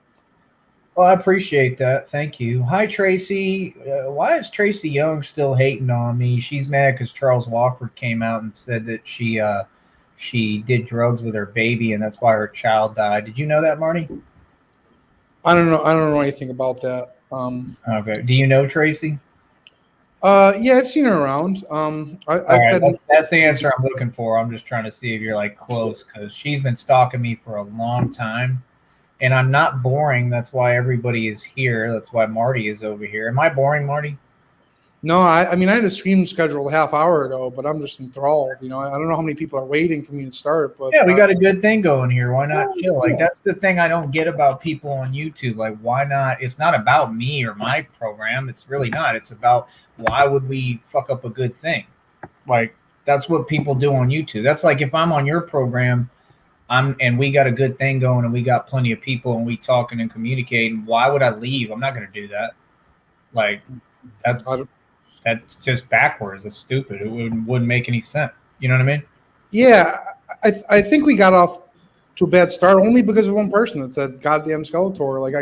well, I appreciate that. Thank you. Hi, Tracy. Why is Tracy Young still hating on me? She's mad because Charles Walford came out and said that she did drugs with her baby, and that's why her child died. Did you know that, Marty? I don't know anything about that. Okay. Do you know Tracy? Yeah, I've seen her around. That's the answer I'm looking for. I'm just trying to see if you're like close, because she's been stalking me for a long time, and I'm not boring. That's why everybody is here. That's why Marty is over here. Am I boring, Marty? No, I mean, I had a stream scheduled a half hour ago, but I'm just enthralled. I don't know how many people are waiting for me to start, but yeah, we got a good thing going here. Why not chill? Like, that's the thing I don't get about people on YouTube. Like, why not? It's not about me or my program. It's really not. It's about, why would we fuck up a good thing? Like, that's what people do on YouTube. That's like, if I'm on your program, and we got a good thing going and we got plenty of people and we talking and communicating, why would I leave? I'm not going to do that. Like, that's just backwards. It's stupid. It wouldn't make any sense. You know what I mean? Yeah, I think we got off to a bad start only because of one person that said "goddamn Skeletor." Like,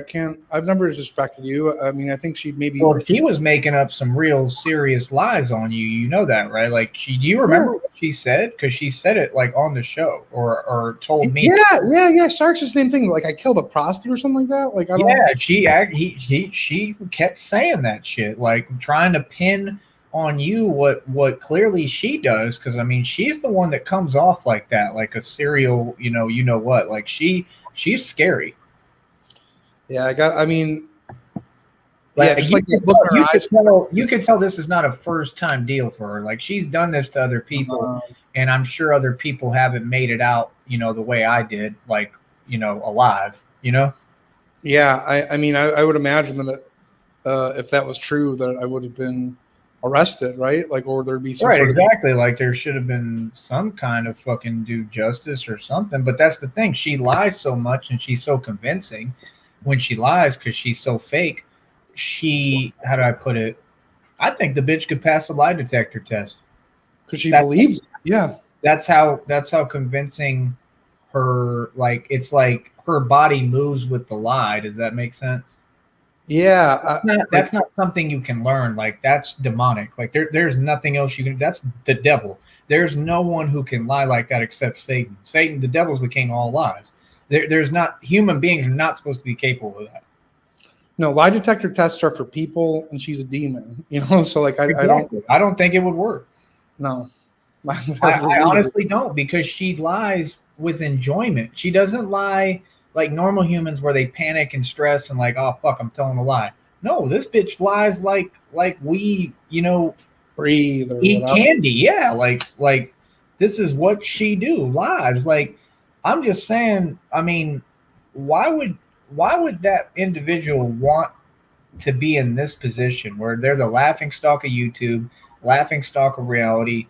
I've never disrespected you. I mean, I think she maybe. Well, she was making up some real serious lies on you. You know that, right? Like, do you remember what she said? Because she said it like on the show or told me. Yeah. Sark's the same thing. Like, I killed a prostitute or something like that. Like, I don't. Yeah, she kept saying that shit, like trying to pin on you what clearly she does, because I mean she's the one that comes off like that, like a serial, you know what, like she's scary. Yeah, I mean, Like, yeah, just you like that could look tell, in her eyes. you could tell this is not a first time deal for her. Like she's done this to other people, and I'm sure other people haven't made it out, the way I did, like, alive, Yeah, I mean, I would imagine that if that was true, that I would have been arrested, right? Like, or there'd be some Right, sort of exactly. Like there should have been some kind of fucking due justice or something. But that's the thing. She lies so much and she's so convincing when she lies because she's so fake. How do I put it? I think the bitch could pass a lie detector test. because she That's believes. Yeah, that's how convincing her. Like it's like her body moves with the lie. Does that make sense? yeah. That's not something you can learn. Like that's demonic. Like there's nothing else you can. That's the devil. There's no one who can lie like that except Satan. Satan, the devil's the king of all lies. There's not human beings are not supposed to be capable of that. No, lie detector tests are for people, and she's a demon. So like Exactly. I don't think it would work. No. I honestly don't, because she lies with enjoyment. She doesn't lie like normal humans where they panic and stress and like, oh fuck, I'm telling a lie. No, this bitch lies like we, breathe or eat whatever. candy. Yeah, like this is what she do, lies. Like I'm just saying, I mean, why would that individual want to be in this position where they're the laughing stock of YouTube, laughing stock of reality,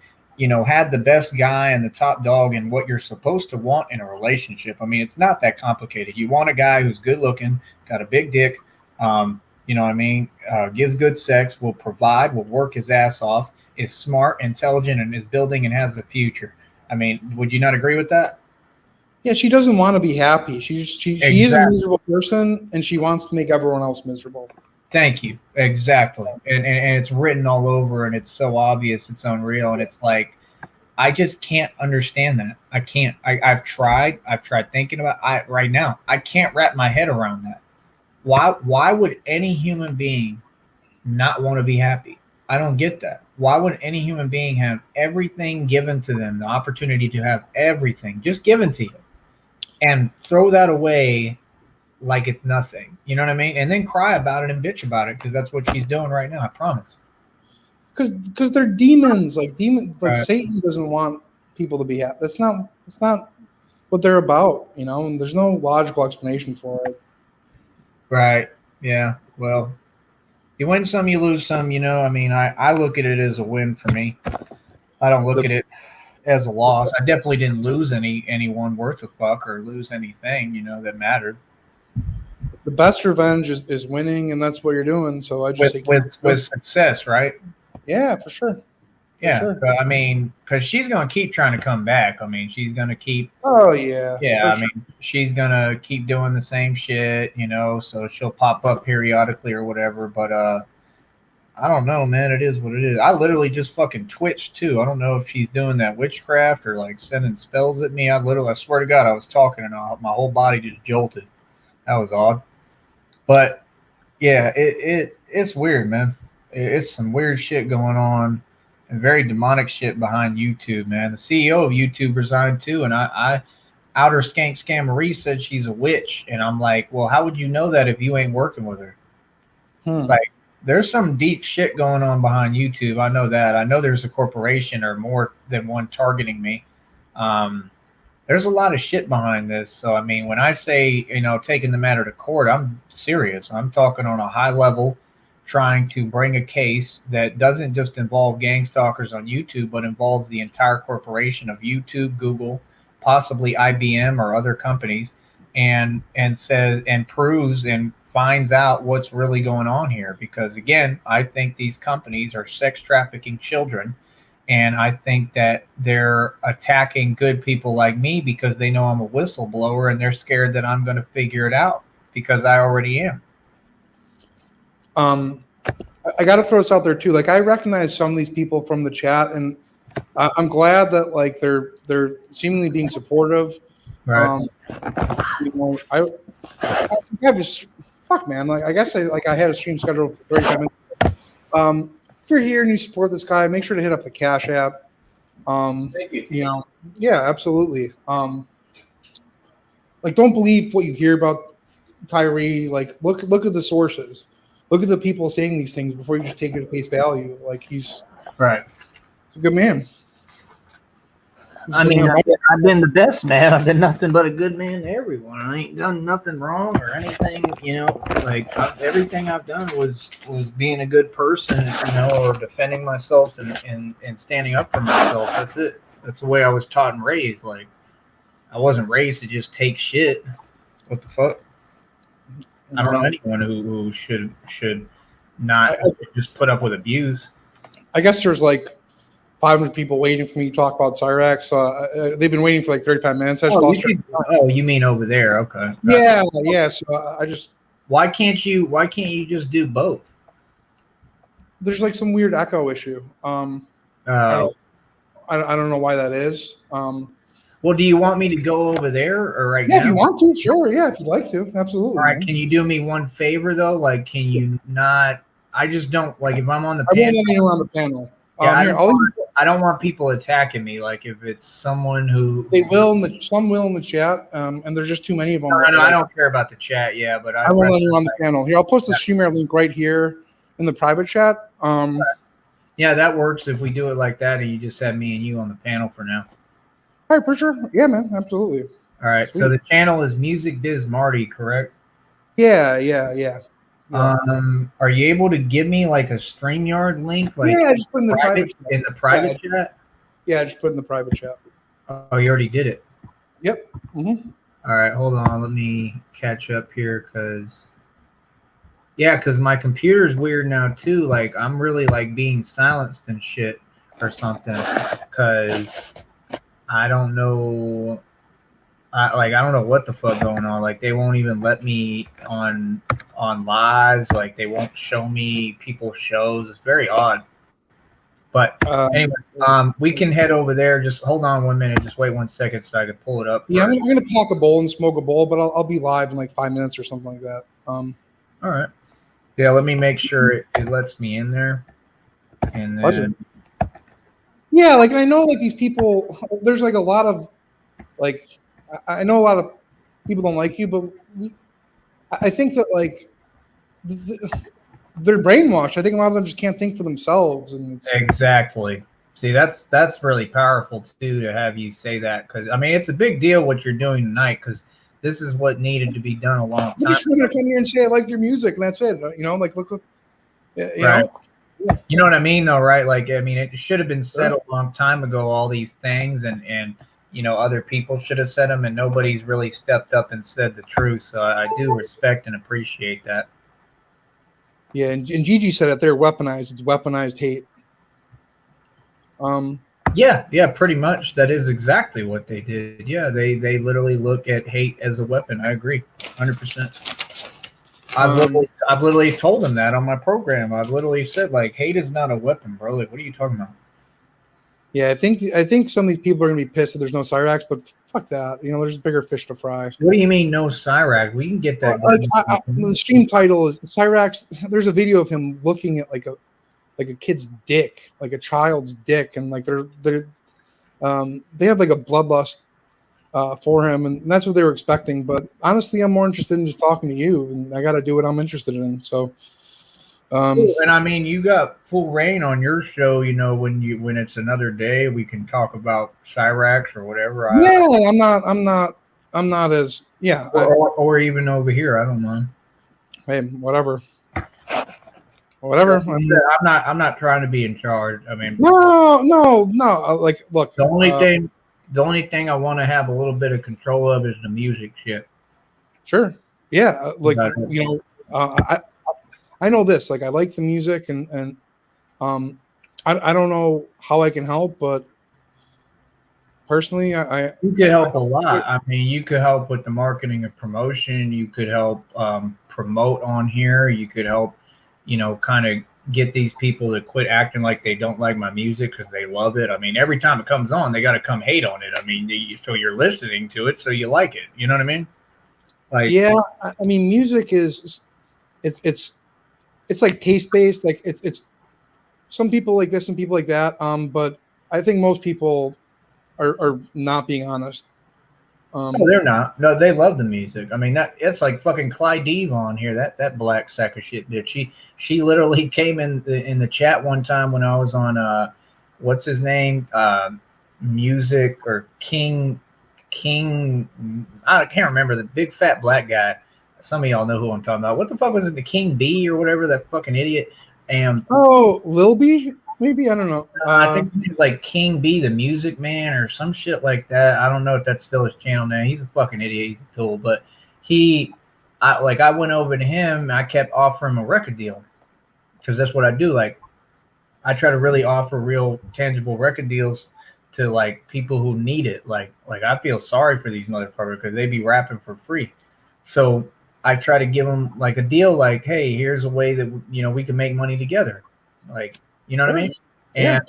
had the best guy and the top dog and what you're supposed to want in a relationship. I mean, it's not that complicated. You want a guy who's good looking, got a big dick, you know what I mean, gives good sex, will provide, will work his ass off, is smart, intelligent, and is building and has a future. I mean, would you not agree with that? Yeah, she doesn't want to be happy. She is a Exactly. miserable person, and she wants to make everyone else miserable. Thank you. Exactly. And it's written all over and it's so obvious, it's unreal. And it's like, I just can't understand that. I can't. I've tried thinking about right now. I can't wrap my head around that. Why would any human being not want to be happy? I don't get that. Why would any human being have everything given to them, the opportunity to have everything just given to you, and throw that away like it's nothing? You know what I mean? And then cry about it and bitch about it, because that's what she's doing right now. I promise. Because they're demons. Like Right. Satan doesn't want people to be happy. That's not what they're about. And there's no logical explanation for it. Right. Yeah. Well, you win some, you lose some. I mean, I look at it as a win for me. I don't look at it as a loss. I definitely didn't lose anyone worth a fuck or lose anything, that mattered. The best revenge is winning, and that's what you're doing. So I just with success, right? Yeah, for sure. Yeah, sure. But I mean, because she's gonna keep trying to come back. I mean, she's gonna keep. Oh yeah. Yeah, I mean, she's gonna keep doing the same shit, So she'll pop up periodically or whatever. But I don't know, man. It is what it is. I literally just fucking twitched too. I don't know if she's doing that witchcraft or like sending spells at me. I swear to God, I was talking and my whole body just jolted. That was odd. But yeah, it's weird, man. It's some weird shit going on and very demonic shit behind YouTube, man. The CEO of YouTube resigned too, and I Outer Skank Scammaree said she's a witch, and I'm like, well, how would you know that if you ain't working with her? Like, there's some deep shit going on behind YouTube. I know that. I know there's a corporation or more than one targeting me. There's a lot of shit behind this. So, I mean, when I say, taking the matter to court, I'm serious. I'm talking on a high level, trying to bring a case that doesn't just involve gang stalkers on YouTube, but involves the entire corporation of YouTube, Google, possibly IBM or other companies, and says and proves and finds out what's really going on here. Because again, I think these companies are sex trafficking children. And I think that they're attacking good people like me because they know I'm a whistleblower and they're scared that I'm going to figure it out because I already am. I got to throw this out there too. Like, I recognize some of these people from the chat, and I'm glad that like they're seemingly being supportive. Right. I have this fuck, man. Like, I guess I had a stream scheduled for 35 minutes. if you're here and you support this guy, make sure to hit up the Cash App. Thank you. You know, yeah, absolutely. Like, don't believe what you hear about Kyrie. Like, look at the sources. Look at the people saying these things before you just take it at face value. Like, he's Right. a good man. I mean, I've been the best man. I've been nothing but a good man to everyone. I ain't done nothing wrong or anything. You know, like everything I've done was being a good person, you know, or defending myself and standing up for myself. That's it. That's the way I was taught and raised. Like, I wasn't raised to just take shit. What the fuck? I don't know anyone who should not just put up with abuse. I guess there's like 500 people waiting for me to talk about Cyrax. They've been waiting for like 35 minutes. I just lost you mean over there? Okay. Yeah. So I just Why can't you just do both? there's like some weird echo issue. I don't know why that is. Well, do you want me to go over there or right now? Yeah, if you want to, sure. Yeah, if you'd like to, absolutely. All right, man. can you do me one favor though? Like, can you not? I just don't like if I'm on the I won't panel. let anyone on the panel. Yeah, Here, I don't want people attacking me. Like if it's someone who they will some will in the chat, and there's just too many of them. No, I don't care about the chat. Yeah, but I won't let anyone on the panel. Here, I'll post the streamer link right here in the private chat. Yeah, that works if we do it like that, and you just have me and you on the panel for now. All right, for sure. Yeah, man, absolutely. All right, Sweet. so the channel is Music Biz Marty, correct? Yeah. Are you able to give me like a StreamYard link, like Yeah, just put in the private chat. in the private chat? Yeah, just put in the private chat. Oh, you already did it. Yep. Mm-hmm. All right, hold on. Let me catch up here because my computer's weird now too. Like I'm really like being silenced and shit or something because I don't know. I don't know what the fuck going on. Like they won't even let me on lives. Like they won't show me people's shows. It's very odd. But anyway, we can head over there. Just hold on 1 minute. Just wait 1 second so I can pull it up. Yeah, I'm gonna pack a bowl and smoke a bowl, but I'll be live in like 5 minutes or something like that. All right. Yeah, let me make sure it lets me in there. And then yeah, like I know like these people. There's like a lot of like I know a lot of people don't like you, but I think that like they're brainwashed. I think a lot of them just can't think for themselves, and it's exactly. See, that's really powerful too to have you say that because I mean it's a big deal what you're doing tonight because this is what needed to be done a long time. I'm just going to come here and say I like your music, and that's it. You know, like look, you right. know. You know what I mean, though, right? Like, I mean, it should have been said a long time ago. All these things, and you know, other people should have said them, and nobody's really stepped up and said the truth. So I do respect and appreciate that. Yeah, and Gigi said it. They're weaponized. It's weaponized hate. Yeah, pretty much. That is exactly what they did. Yeah, they literally look at hate as a weapon. I agree, 100%. I've literally told them that on my program. I've literally said like, hate is not a weapon, bro. Like, what are you talking about? Yeah, I think some of these people are gonna be pissed that there's no Cyrax, but fuck that. You know, there's bigger fish to fry. What do you mean no Cyrax? We can get that. The stream title is Cyrax. There's a video of him looking at like a kid's dick, like a child's dick, and like they have like a bloodlust for him, and that's what they were expecting. But honestly, I'm more interested in just talking to you, and I got to do what I'm interested in. So. And I mean, you got full reign on your show. You know, when it's another day, we can talk about Cyrax or whatever. Yeah, I'm not as or even over here. I don't mind. Hey, whatever. I'm not trying to be in charge. I mean, no. Like, look. The only thing I want to have a little bit of control of is the music shit. Sure. Yeah. Like, you know, I know this. Like, I like the music, and I don't know how I can help, but personally, you could help a lot. I mean, you could help with the marketing and promotion. You could help promote on here. You could help, you know, kind of get these people to quit acting like they don't like my music because they love it. I mean, every time it comes on, they got to come hate on it. I mean, so you're listening to it, so you like it. You know what I mean? Like, yeah. I mean, music is it's like taste based. Like it's some people like this and people like that. But I think most people are not being honest. No, they're not. No, they love the music. I mean, it's like fucking Clyde Eve on here. That black sack of shit bitch. She literally came in the chat one time when I was on what's his name, music or King. I can't remember, the big fat black guy. Some of y'all know who I'm talking about. What the fuck was it? The King B or whatever, that fucking idiot. And Lil B, maybe, I don't know. I think he's like King B, the Music Man, or some shit like that. I don't know if that's still his channel now. He's a fucking idiot. He's a tool. But I went over to him. And I kept offering him a record deal because that's what I do. Like, I try to really offer real, tangible record deals to like people who need it. Like I feel sorry for these motherfuckers because they be rapping for free. So I try to give them like a deal. Like, hey, here's a way that we can make money together. Like. You know what I mean?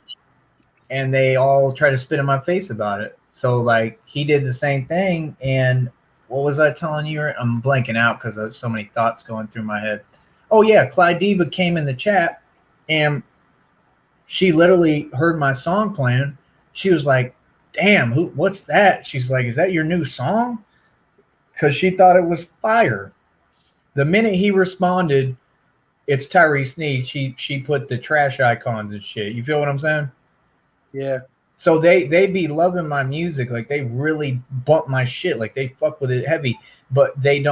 And they all try to spit in my face about it. So like he did the same thing. And what was I telling you? I'm blanking out because there's so many thoughts going through my head. Oh yeah, Clyde Diva came in the chat and she literally heard my song playing. She was like, "Damn, what's that?" She's like, "Is that your new song?" Because she thought it was fire. The minute he responded, "It's Tyrese Sneed," she put the trash icons and shit. You feel what I'm saying? Yeah. So they be loving my music. Like they really bump my shit. Like they fuck with it heavy. But they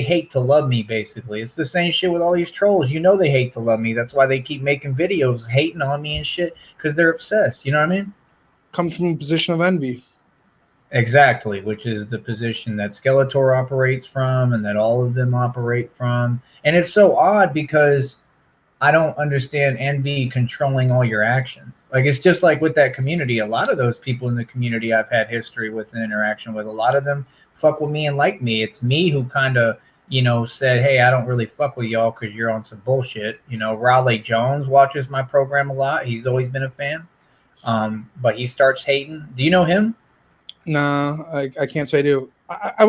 hate to love me, basically. It's the same shit with all these trolls. They hate to love me. That's why they keep making videos hating on me and shit. Because they're obsessed. You know what I mean? Comes from a position of envy. Exactly, which is the position that Skeletor operates from and that all of them operate from. And it's so odd because I don't understand envy controlling all your actions. Like, it's just like with that community. A lot of those people in the community I've had history with and interaction with, a lot of them fuck with me and like me. It's me who kind of, said, hey, I don't really fuck with y'all because you're on some bullshit. Raleigh Jones watches my program a lot. He's always been a fan. But he starts hating. Do you know him? Nah, I can't say I do. I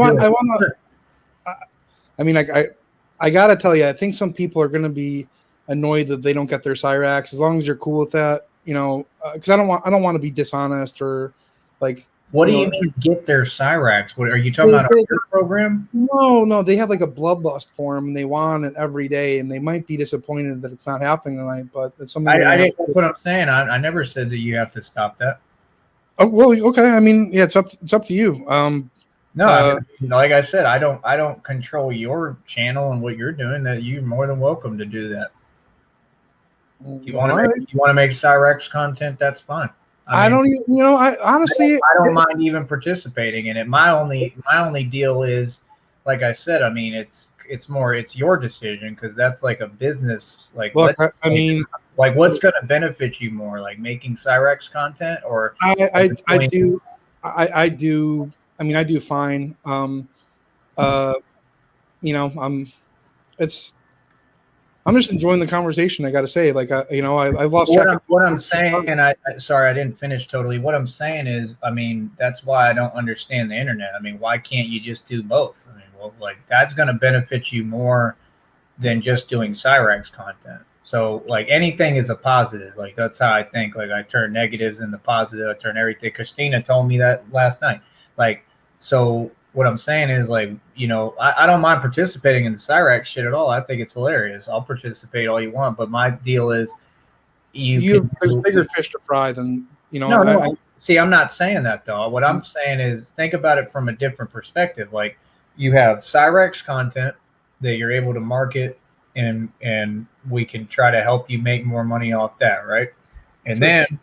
gotta tell you, I think some people are gonna be annoyed that they don't get their Cyrax. As long as you're cool with that, because I don't want to be dishonest or like. What do you mean get their Cyrax? What are you talking about? Our program? No, they have like a bloodlust for them, and they want it every day, and they might be disappointed that it's not happening tonight. But it's something. That's what I'm saying. I never said that you have to stop that. Oh well, okay. I mean, yeah, it's up to you. No, like I said, I don't control your channel and what you're doing. That you're more than welcome to do that. You want to make Cyrex content? That's fine. I don't even, I honestly, I don't mind even participating in it. My only deal is, like I said, I mean, it's your decision because that's like a business. Like, look, I mean, like, what's going to benefit you more, like making Cyrex content or? I do. I mean, I do fine. I'm just enjoying the conversation. I got to say, like, I lost track. What I'm saying, and sorry, I didn't finish totally. What I'm saying is, I mean, that's why I don't understand the internet. I mean, why can't you just do both? I mean, well, like that's going to benefit you more than just doing Cyrex content. So, like, anything is a positive. Like, that's how I think. Like, I turn negatives into positive. I turn everything. Christina told me that last night. Like, so what I'm saying is, like, I don't mind participating in the Cyrex shit at all. I think it's hilarious. I'll participate all you want. But my deal is, there's bigger fish to fry than, No. See, I'm not saying that, though. What I'm saying is think about it from a different perspective. Like, you have Cyrex content that you're able to market, and we can try to help you make more money off that, right? And then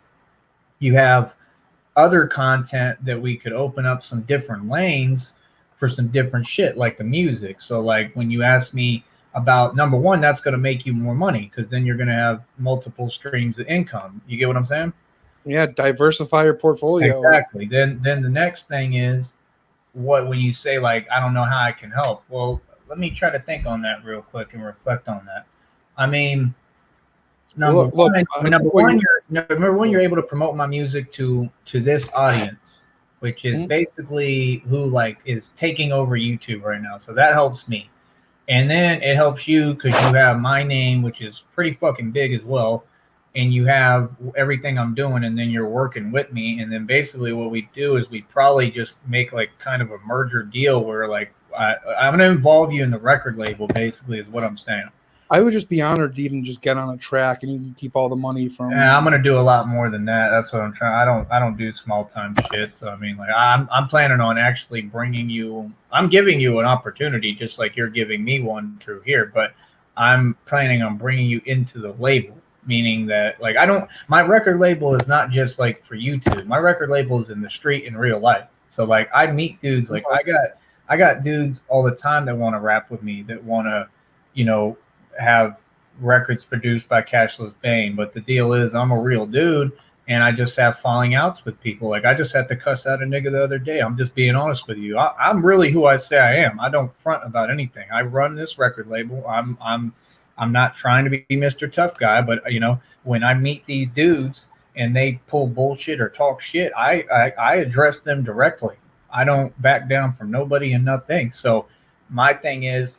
you have other content that we could open up some different lanes for some different shit, like the music. So, like, when you ask me about number one, that's going to make you more money because then you're going to have multiple streams of income. You get what I'm saying? Yeah, diversify your portfolio. Exactly. Then the next thing is when you say, like, I don't know how I can help. Well, let me try to think on that real quick and reflect on that. I mean, number one, you're able to promote my music to this audience, which is basically who like is taking over YouTube right now. So that helps me. And then it helps you because you have my name, which is pretty fucking big as well. and you have everything I'm doing, and then you're working with me, and then basically what we do is we probably just make like kind of a merger deal where like I'm gonna involve you in the record label, basically, is what I'm saying. I would just be honored to even just get on a track and you can keep all the money from. And I'm gonna do a lot more than that. That's what I'm trying. I don't do small time shit. So I mean, like I'm planning on actually bringing you. I'm giving you an opportunity, just like you're giving me one through here. But I'm planning on bringing you into the label, meaning that like my record label is not just like for YouTube. My record label is in the street in real life. So like I meet dudes, like I got dudes all the time that want to rap with me, that want to, you know, have records produced by Cashless Bane. But the deal is I'm a real dude, and I just have falling outs with people. Like I just had to cuss out a nigga the other day. I'm just being honest with you. I'm really who I say I am. I don't front about anything. I run this record label. I'm not trying to be Mr. Tough Guy, but you know, when I meet these dudes and they pull bullshit or talk shit, I address them directly. I don't back down from nobody and nothing. So my thing is,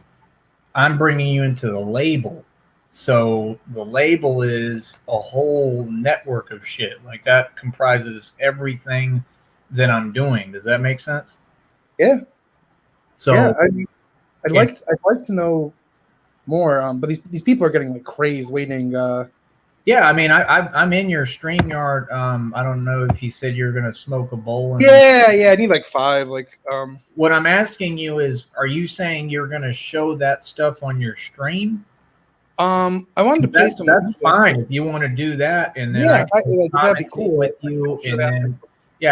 I'm bringing you into the label. So the label is a whole network of shit. Like that comprises everything that I'm doing. Does that make sense? Yeah. So yeah, I'd like to know more. But these people are getting like crazed waiting. Yeah, I mean, I'm in your StreamYard. I don't know if you said you're gonna smoke a bowl. Yeah, I need like 5. Like, what I'm asking you is, are you saying you're gonna show that stuff on your stream? I wanted to play some. That's fine if you want to do that, and then that'd be cool with you, and then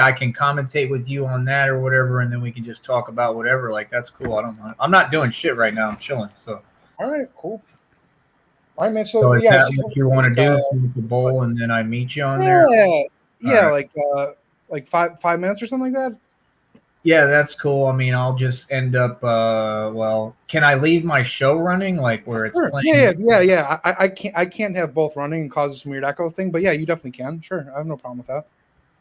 I can commentate with you on that or whatever, and then we can just talk about whatever. Like that's cool. I don't mind. I'm not doing shit right now. I'm chilling. So. All right, cool. All right, man. So is that what you want to do? With the bowl, and then I meet you on there. Yeah, right. like 5 minutes or something like that. Yeah, that's cool. I mean, I'll just end up. Well, can I leave my show running, like where it's playing? Yeah. I can't have both running and cause some weird echo thing, but yeah, you definitely can. Sure, I have no problem with that.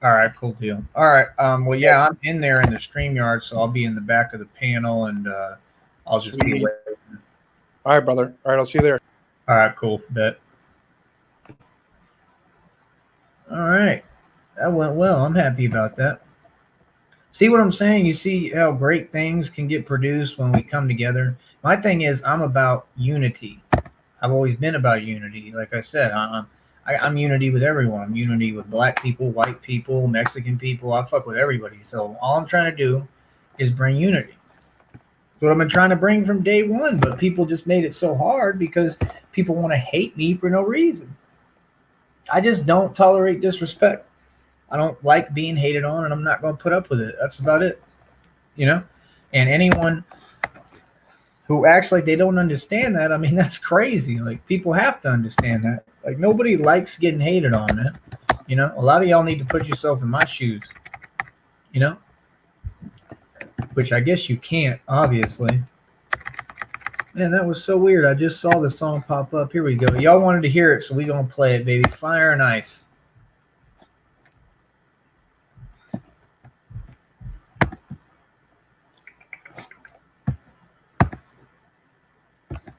All right, cool deal. All right. Well, yeah, I'm in there in the StreamYard, so I'll be in the back of the panel, and I'll just be waiting. All right, brother. All right, I'll see you there. All right, cool. Bet. All right. That went well. I'm happy about that. See what I'm saying? You see how great things can get produced when we come together? My thing is I'm about unity. I've always been about unity. Like I said, I'm unity with everyone. I'm unity with black people, white people, Mexican people. I fuck with everybody. So all I'm trying to do is bring unity. What I've been trying to bring from day one, but people just made it so hard because people want to hate me for no reason. I just don't tolerate disrespect. I don't like being hated on, and I'm not going to put up with it. That's about it, you know? And anyone who acts like they don't understand that, I mean, that's crazy. Like, people have to understand that. Like, nobody likes getting hated on, man. You know? A lot of y'all need to put yourself in my shoes, you know? Which I guess you can't, obviously. Man, that was so weird. I just saw the song pop up. Here we go. Y'all wanted to hear it, so we gonna play it, baby. Fire and Ice.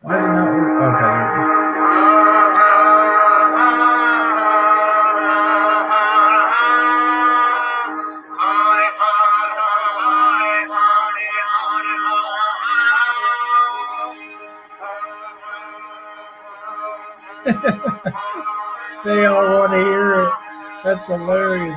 Why is it not working? Okay, there we go. They all want to hear it. That's hilarious.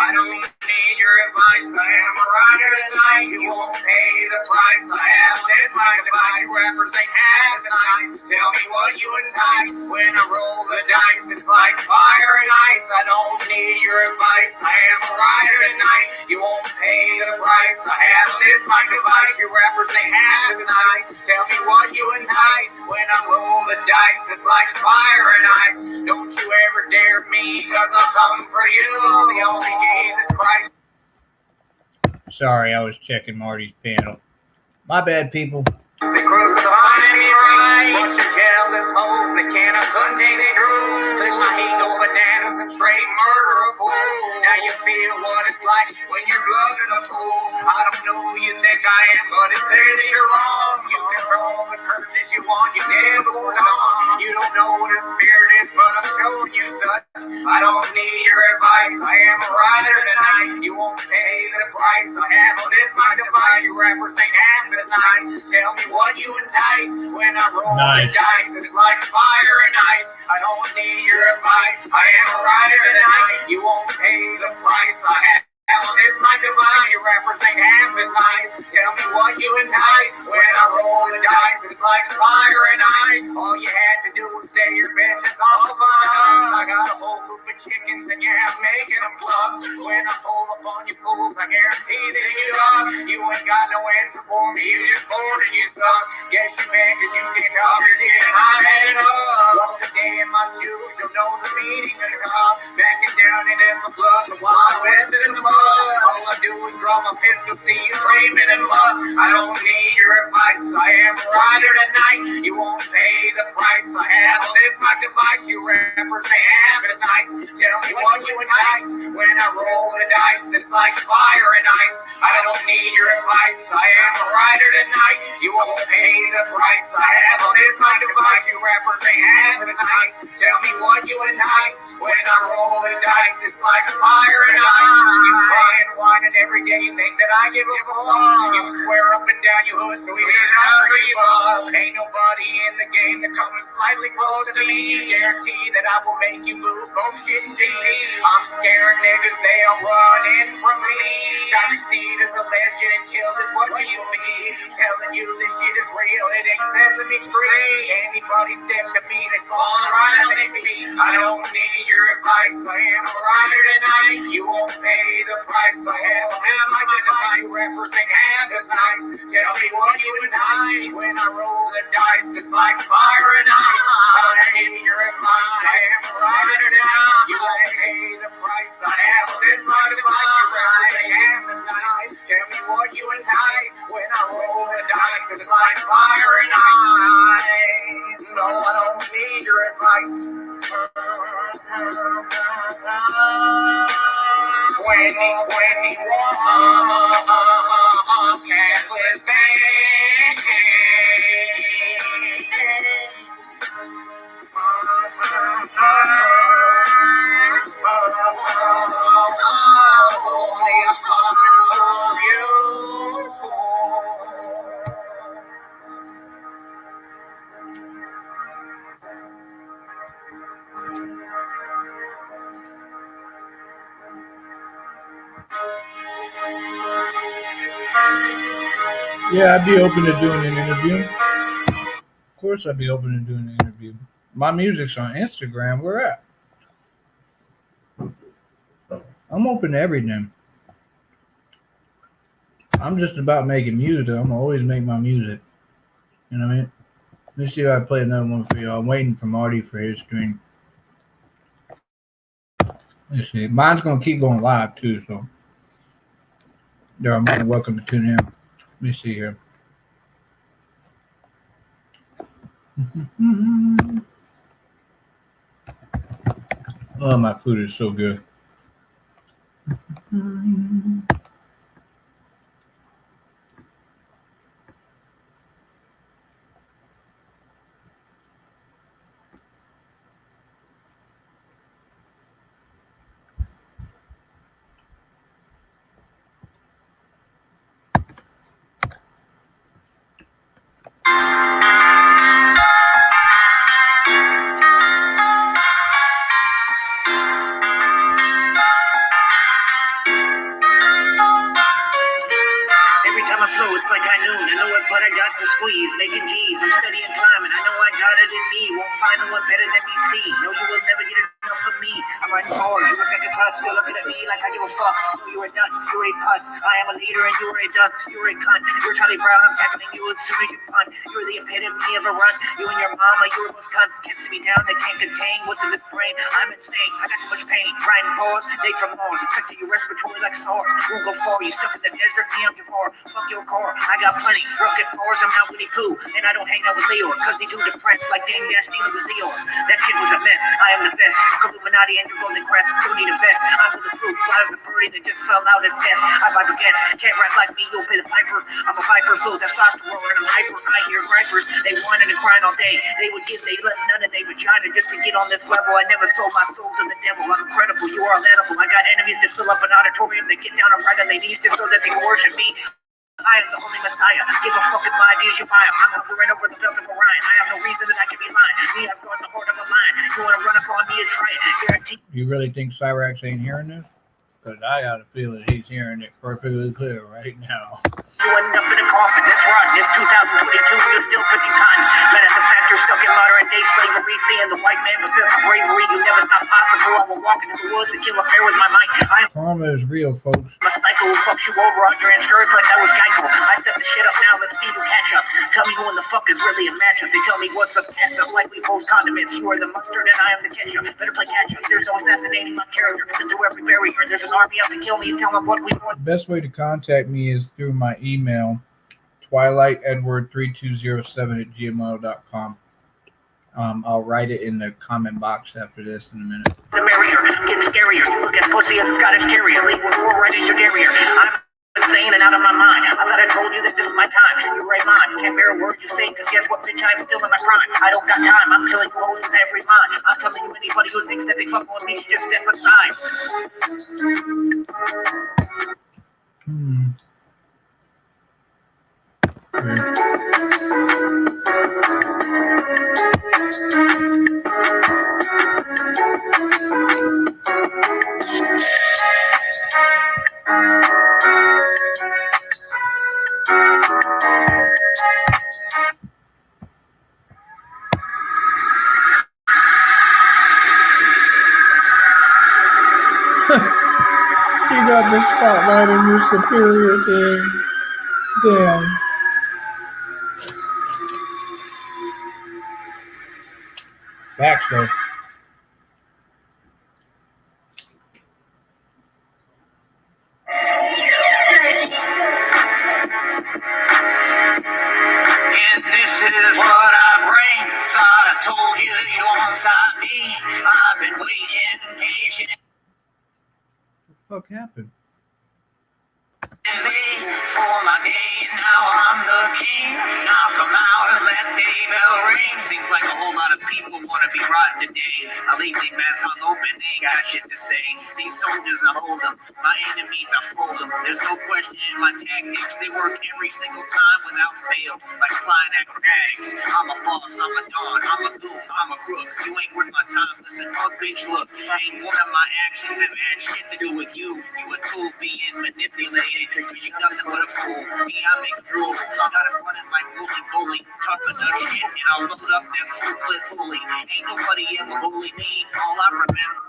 I don't need your advice. I am a rider tonight. You won't pay the price. I have this life device. Represent as an ice. Tell me what you entice. When I roll the dice, it's like fire and ice. I don't need your advice. I am a rider tonight. You won't pay the price. I have this life device. You represent as an ice. Tell me what you entice. When I roll the dice, it's like fire and ice. Don't you ever dare me, cause I'll come for you. The only Jesus Christ. Sorry, I was checking Marty's panel. My bad, people. They crucify me right. Bunch of jealous hoes that can't contain they drool. Let my hate go bananas and straight murder a fool. now you feel what it's like when you're plugged in a pool. I don't know who you think I am, but it's clear that you're wrong. You can roll the curses you want, you never belong. You don't know what a spirit is, but I'm showing you such. I don't need your advice, I am a rider tonight. You won't pay the price I have on this my device. You rappers ain't half as nice. Tell me what you entice when I roll the dice. It's like fire and ice. I don't need your advice, I am a rider tonight. You won't pay the price I have on this my device. Your rappers ain't half as nice. Tell me what you entice when I roll the dice. It's like fire and ice. All you had to do was stay your bitches off of us. I got a whole group of chickens and yeah, I'm making them club. When I pull up on you fools, I guarantee that you love. You ain't got no answer for me, you just bored and you suck. Guess you mad cause you can't talk your shit and I had enough. Walk the day in my shoes, you'll know the meaning of love. Backing down and in my blood, the Wild West in the mud. All I do is draw my pistol, see you screaming in blood. I don't need your advice, I am a rider tonight. You won't pay the price I have on this my device. You rappers ain't half as nice. Tell me what you entice when I roll the dice. It's like fire and ice. I don't need your advice, I am a rider tonight. You won't pay the price I have on this my device. You rappers ain't half as nice. Tell me what you entice when I roll the dice. It's like fire and ice. You crying, whining every day, you think that I give a fuck. You swear up and down your hood, so here's how you up. Ain't nobody in the game that comes slightly close to me. Guarantee that I will make you move bullshit and I'm scaring niggas, they'll run in from me. Tyree Steed is a legend and killed is what you be. Telling you this shit is real, it ain't Sesame Street. Anybody step to me, they fall right on their feet. I don't need your advice, I am a rider tonight. You won't pay the price I have on my device. You rappers ain't half as nice. Tell me what you entice when I roll the dice. It's like fire and ice. I don't need your advice, I am a rider tonight. You won't pay the price I have on this my device. You rappers ain't half as nice. Tell me what you entice when I roll the dice. It's like fire and ice. No, I don't need your advice. 2021 Catholic Bank. Only a coming for you. Yeah, I'd be open to doing an interview. Of course, I'd be open to doing an interview. My music's on Instagram. Where at? I'm open to everything. I'm just about making music. I'm always make my music. You know what I mean? Let's see if I play another one for you. I'm waiting for Marty for his stream. Let's see. Mine's gonna keep going live too, so you're more than welcome to tune in. Let me see here. Oh, my food is so good. Every time I flow, it's like high noon. I know it, but I got to squeeze. Making G's, I'm steady and climbing. I know I got it in me. Won't find no one better than me. See, no, you will never get enough of me. I'm riding hard. You look at the clock, still looking at me like I give a fuck. No, you're a nut. You're a puss. I am a leader and you're a dust. You're a cunt. You're Charlie Brown. I'm tackling you as soon as you punt. You're the epitome of a run. You and your mama, you're both cunts. Can't see me down. They can't contain what's in this brain. I'm insane. I got too much pain. Trying to pause. They from Mars. Infected your respiratory like SARS. Won't go far. You stuck in the desert. Me, I'm too far. Fuck your car. I got plenty. Broken bars. I'm not Winnie Pooh. And I don't hang out with Leo. Cause they do depressed like Dame Dash Demon with Zeo. That shit was a mess. I am the best. Illuminati and your golden crest. Don't need a vest. I'm bulletproof. flies a birdie that just fell out at death. I vibe against, can't rap like me, you'll pay the piper. I'm a viper, full of testosterone, and I'm hyper. I hear gripers, they whining and crying all day. They would give, they left none of their vagina just to get on this level. I never sold my soul to the devil. I'm incredible, you are edible. I got enemies that fill up an auditorium that get down and right on their knees just so that they can worship me. I am the only Messiah. Give a fuck if my ideas you buy 'em. I'm hovering over the belt of Orion. I have no reason that I can be lying. Me, I've got the heart of a lion. You wanna run up on me and try it? Guarantee. You really think Cyrax ain't hearing this? Because I got a feeling he's hearing it perfectly clear right now. You end up in a coffin. This run, this 2022, you're still 50 times. But as a fact, you're stuck in modern day slavery. Seeing the white man possess bravery you never thought possible. I will walk into the woods and kill a bear with my mic. I am Karma is real, folks. a psycho who fucks you over on your insurance like that was Geico. I set the shit up now, let's see who catch up. Tell me who in the fuck is really a matchup. They tell me what's up, catch up, like we post condiments. You are the mustard and I am the ketchup. Better play catch up. There's no assassinating my character. Through every barrier, there's an army out to kill me and tell them what we want. The best way to contact me is through my email, twilightedward3207@gmail.com. I'll write it in the comment box after this in a minute. The merrier, getting scarier. You look at pussy as a Scottish terrier. Leave with war right in your derriere. I'm insane and out of my mind. I thought I told you that this is my time. You're right, mine. Can't bear a word you say, cause guess what, bitch, I'm still in my prime. I don't got time, I'm killing foes with every line. I'm telling you, anybody who thinks that they fuck with me should just step aside. You got the spotlight on your superior thing. Damn. Facts though. And this is what I bring. Thought I told you you won't stop me. I've been waiting patient. What the fuck happened? For my day, now I'm the king. Knock 'em out and let the bell ring. Seems like a whole lot of people want to be right today. I leave their mouths hung open, they ain't got shit to say. These soldiers, I hold them. My enemies, I fold them. There's no question in my tactics. They work every single time without fail. Like flying acrobatics. I'm a boss, I'm a don, I'm a goon, I'm a crook. You ain't worth my time, listen up, bitch, look. Ain't one of my actions have had shit to do with you. You a tool being manipulated. You nothing but a fool. Me, I make rules. I got it running like Wooly Bully. Tough enough shit, and I'll load up that full clip fully. Ain't nobody ever bully me. All I remember.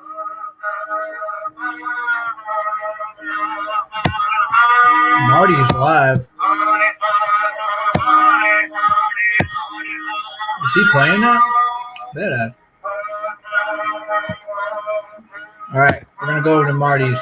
Marty's live. Is he playing that? Bet I. Alright, we're gonna go over to Marty's.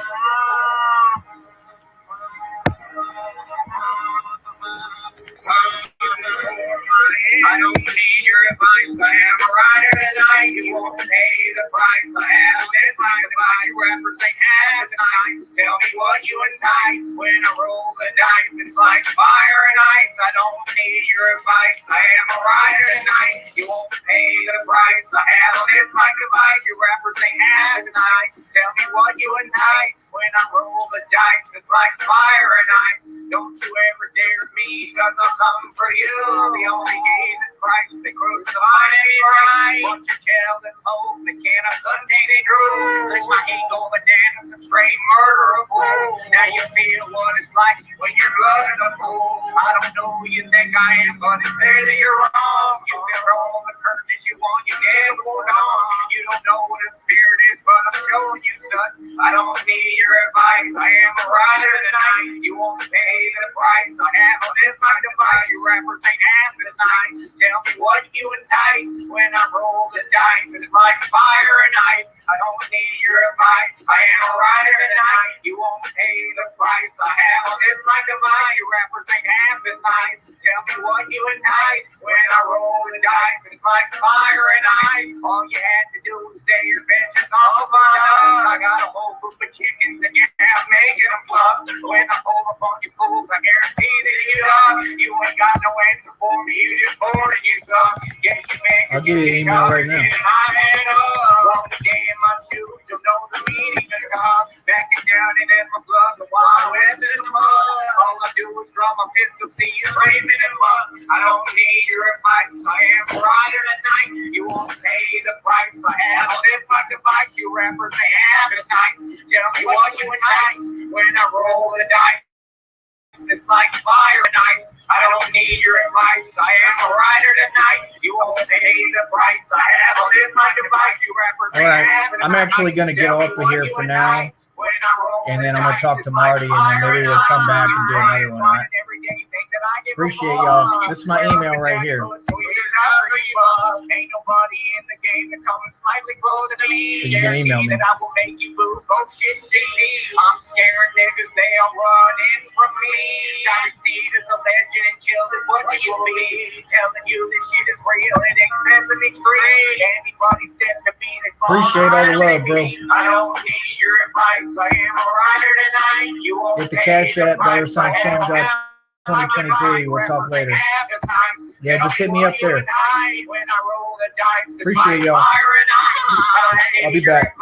I don't need your advice. I am a rider tonight. You won't pay the price. I have this kind of body. Represent as nice. Tell me what you entice. When I roll the dice, it's like fire and ice. I don't need your advice. I am a rider tonight. You won't pay the price. I have this like a bite. You represent as nice. Tell me what you entice. When I roll the dice, it's like fire and ice. Don't you ever dare me, cause I'll come for you. The only game is Christ, they crucify me right. Once you tell this hope, they cannot contain they drew. Like my ego bananas and straight murder a fool. Now you feel what it's like when you're loving a fool. I don't know who you think I am, but it's there that you're wrong. You can roll the curtains you want, you never hold on. You don't know what a spirit is, but I'm showing you, son. I don't need your advice. I am a rider tonight. You won't pay the price. I have on this my device. You represent half as nice. Tell me what you entice. When I roll the dice, it's like fire and ice. I don't need your advice. I am a rider tonight. You won't pay the price. I have on this my device. You represent half as nice. Tell me what you entice. When I roll the dice, it's like fire and ice. All you had to do was stay your benches off my dice. I got a whole group of chickens and making a bluff. When I pull up on you fools, I guarantee that you ain't got no answer for me. You just bored and you suck. Yes, you man. I'll give you an email right now. Walk the day in my shoes, you know the meaning of God. Backing down and in my blood, the Wild West in the mud. All I do is draw my pistol, see you screaming in mud. I don't need your advice. I am a rider tonight. You won't pay the price I have on this my device. You rappers may have it nice. Tell me what you entice when I roll the dice. It's like fire and ice. I don't need your advice. I am a rider tonight. You won't pay the price I have on this my device. You rappers may Alright, have it I'm nice. actually gonna get Tell me off of what here you for now. entice when I roll And the then I'm gonna dice. talk to It's Marty, like and then fire maybe we'll come back and do ice. another one, alright? Every day you think that I give a Appreciate fuck. y'all. This is my email right here. Ain't nobody in the game that comes slightly closer to me. So you can email me. That I will make you lose both shit and CD. I'm scaring niggas, they are running from me. Johnny Steve is a legend and kills it. What do you be? Telling you this shit is real and excessive extreme. Anybody step to me, they fall Appreciate all the love, bro. I don't need your advice. I am a rider tonight. You won't Hit the pay Cash App, price I have. $Shamrock 2023. We'll talk later. Yeah, just hit me up there. Appreciate y'all. I'll be back.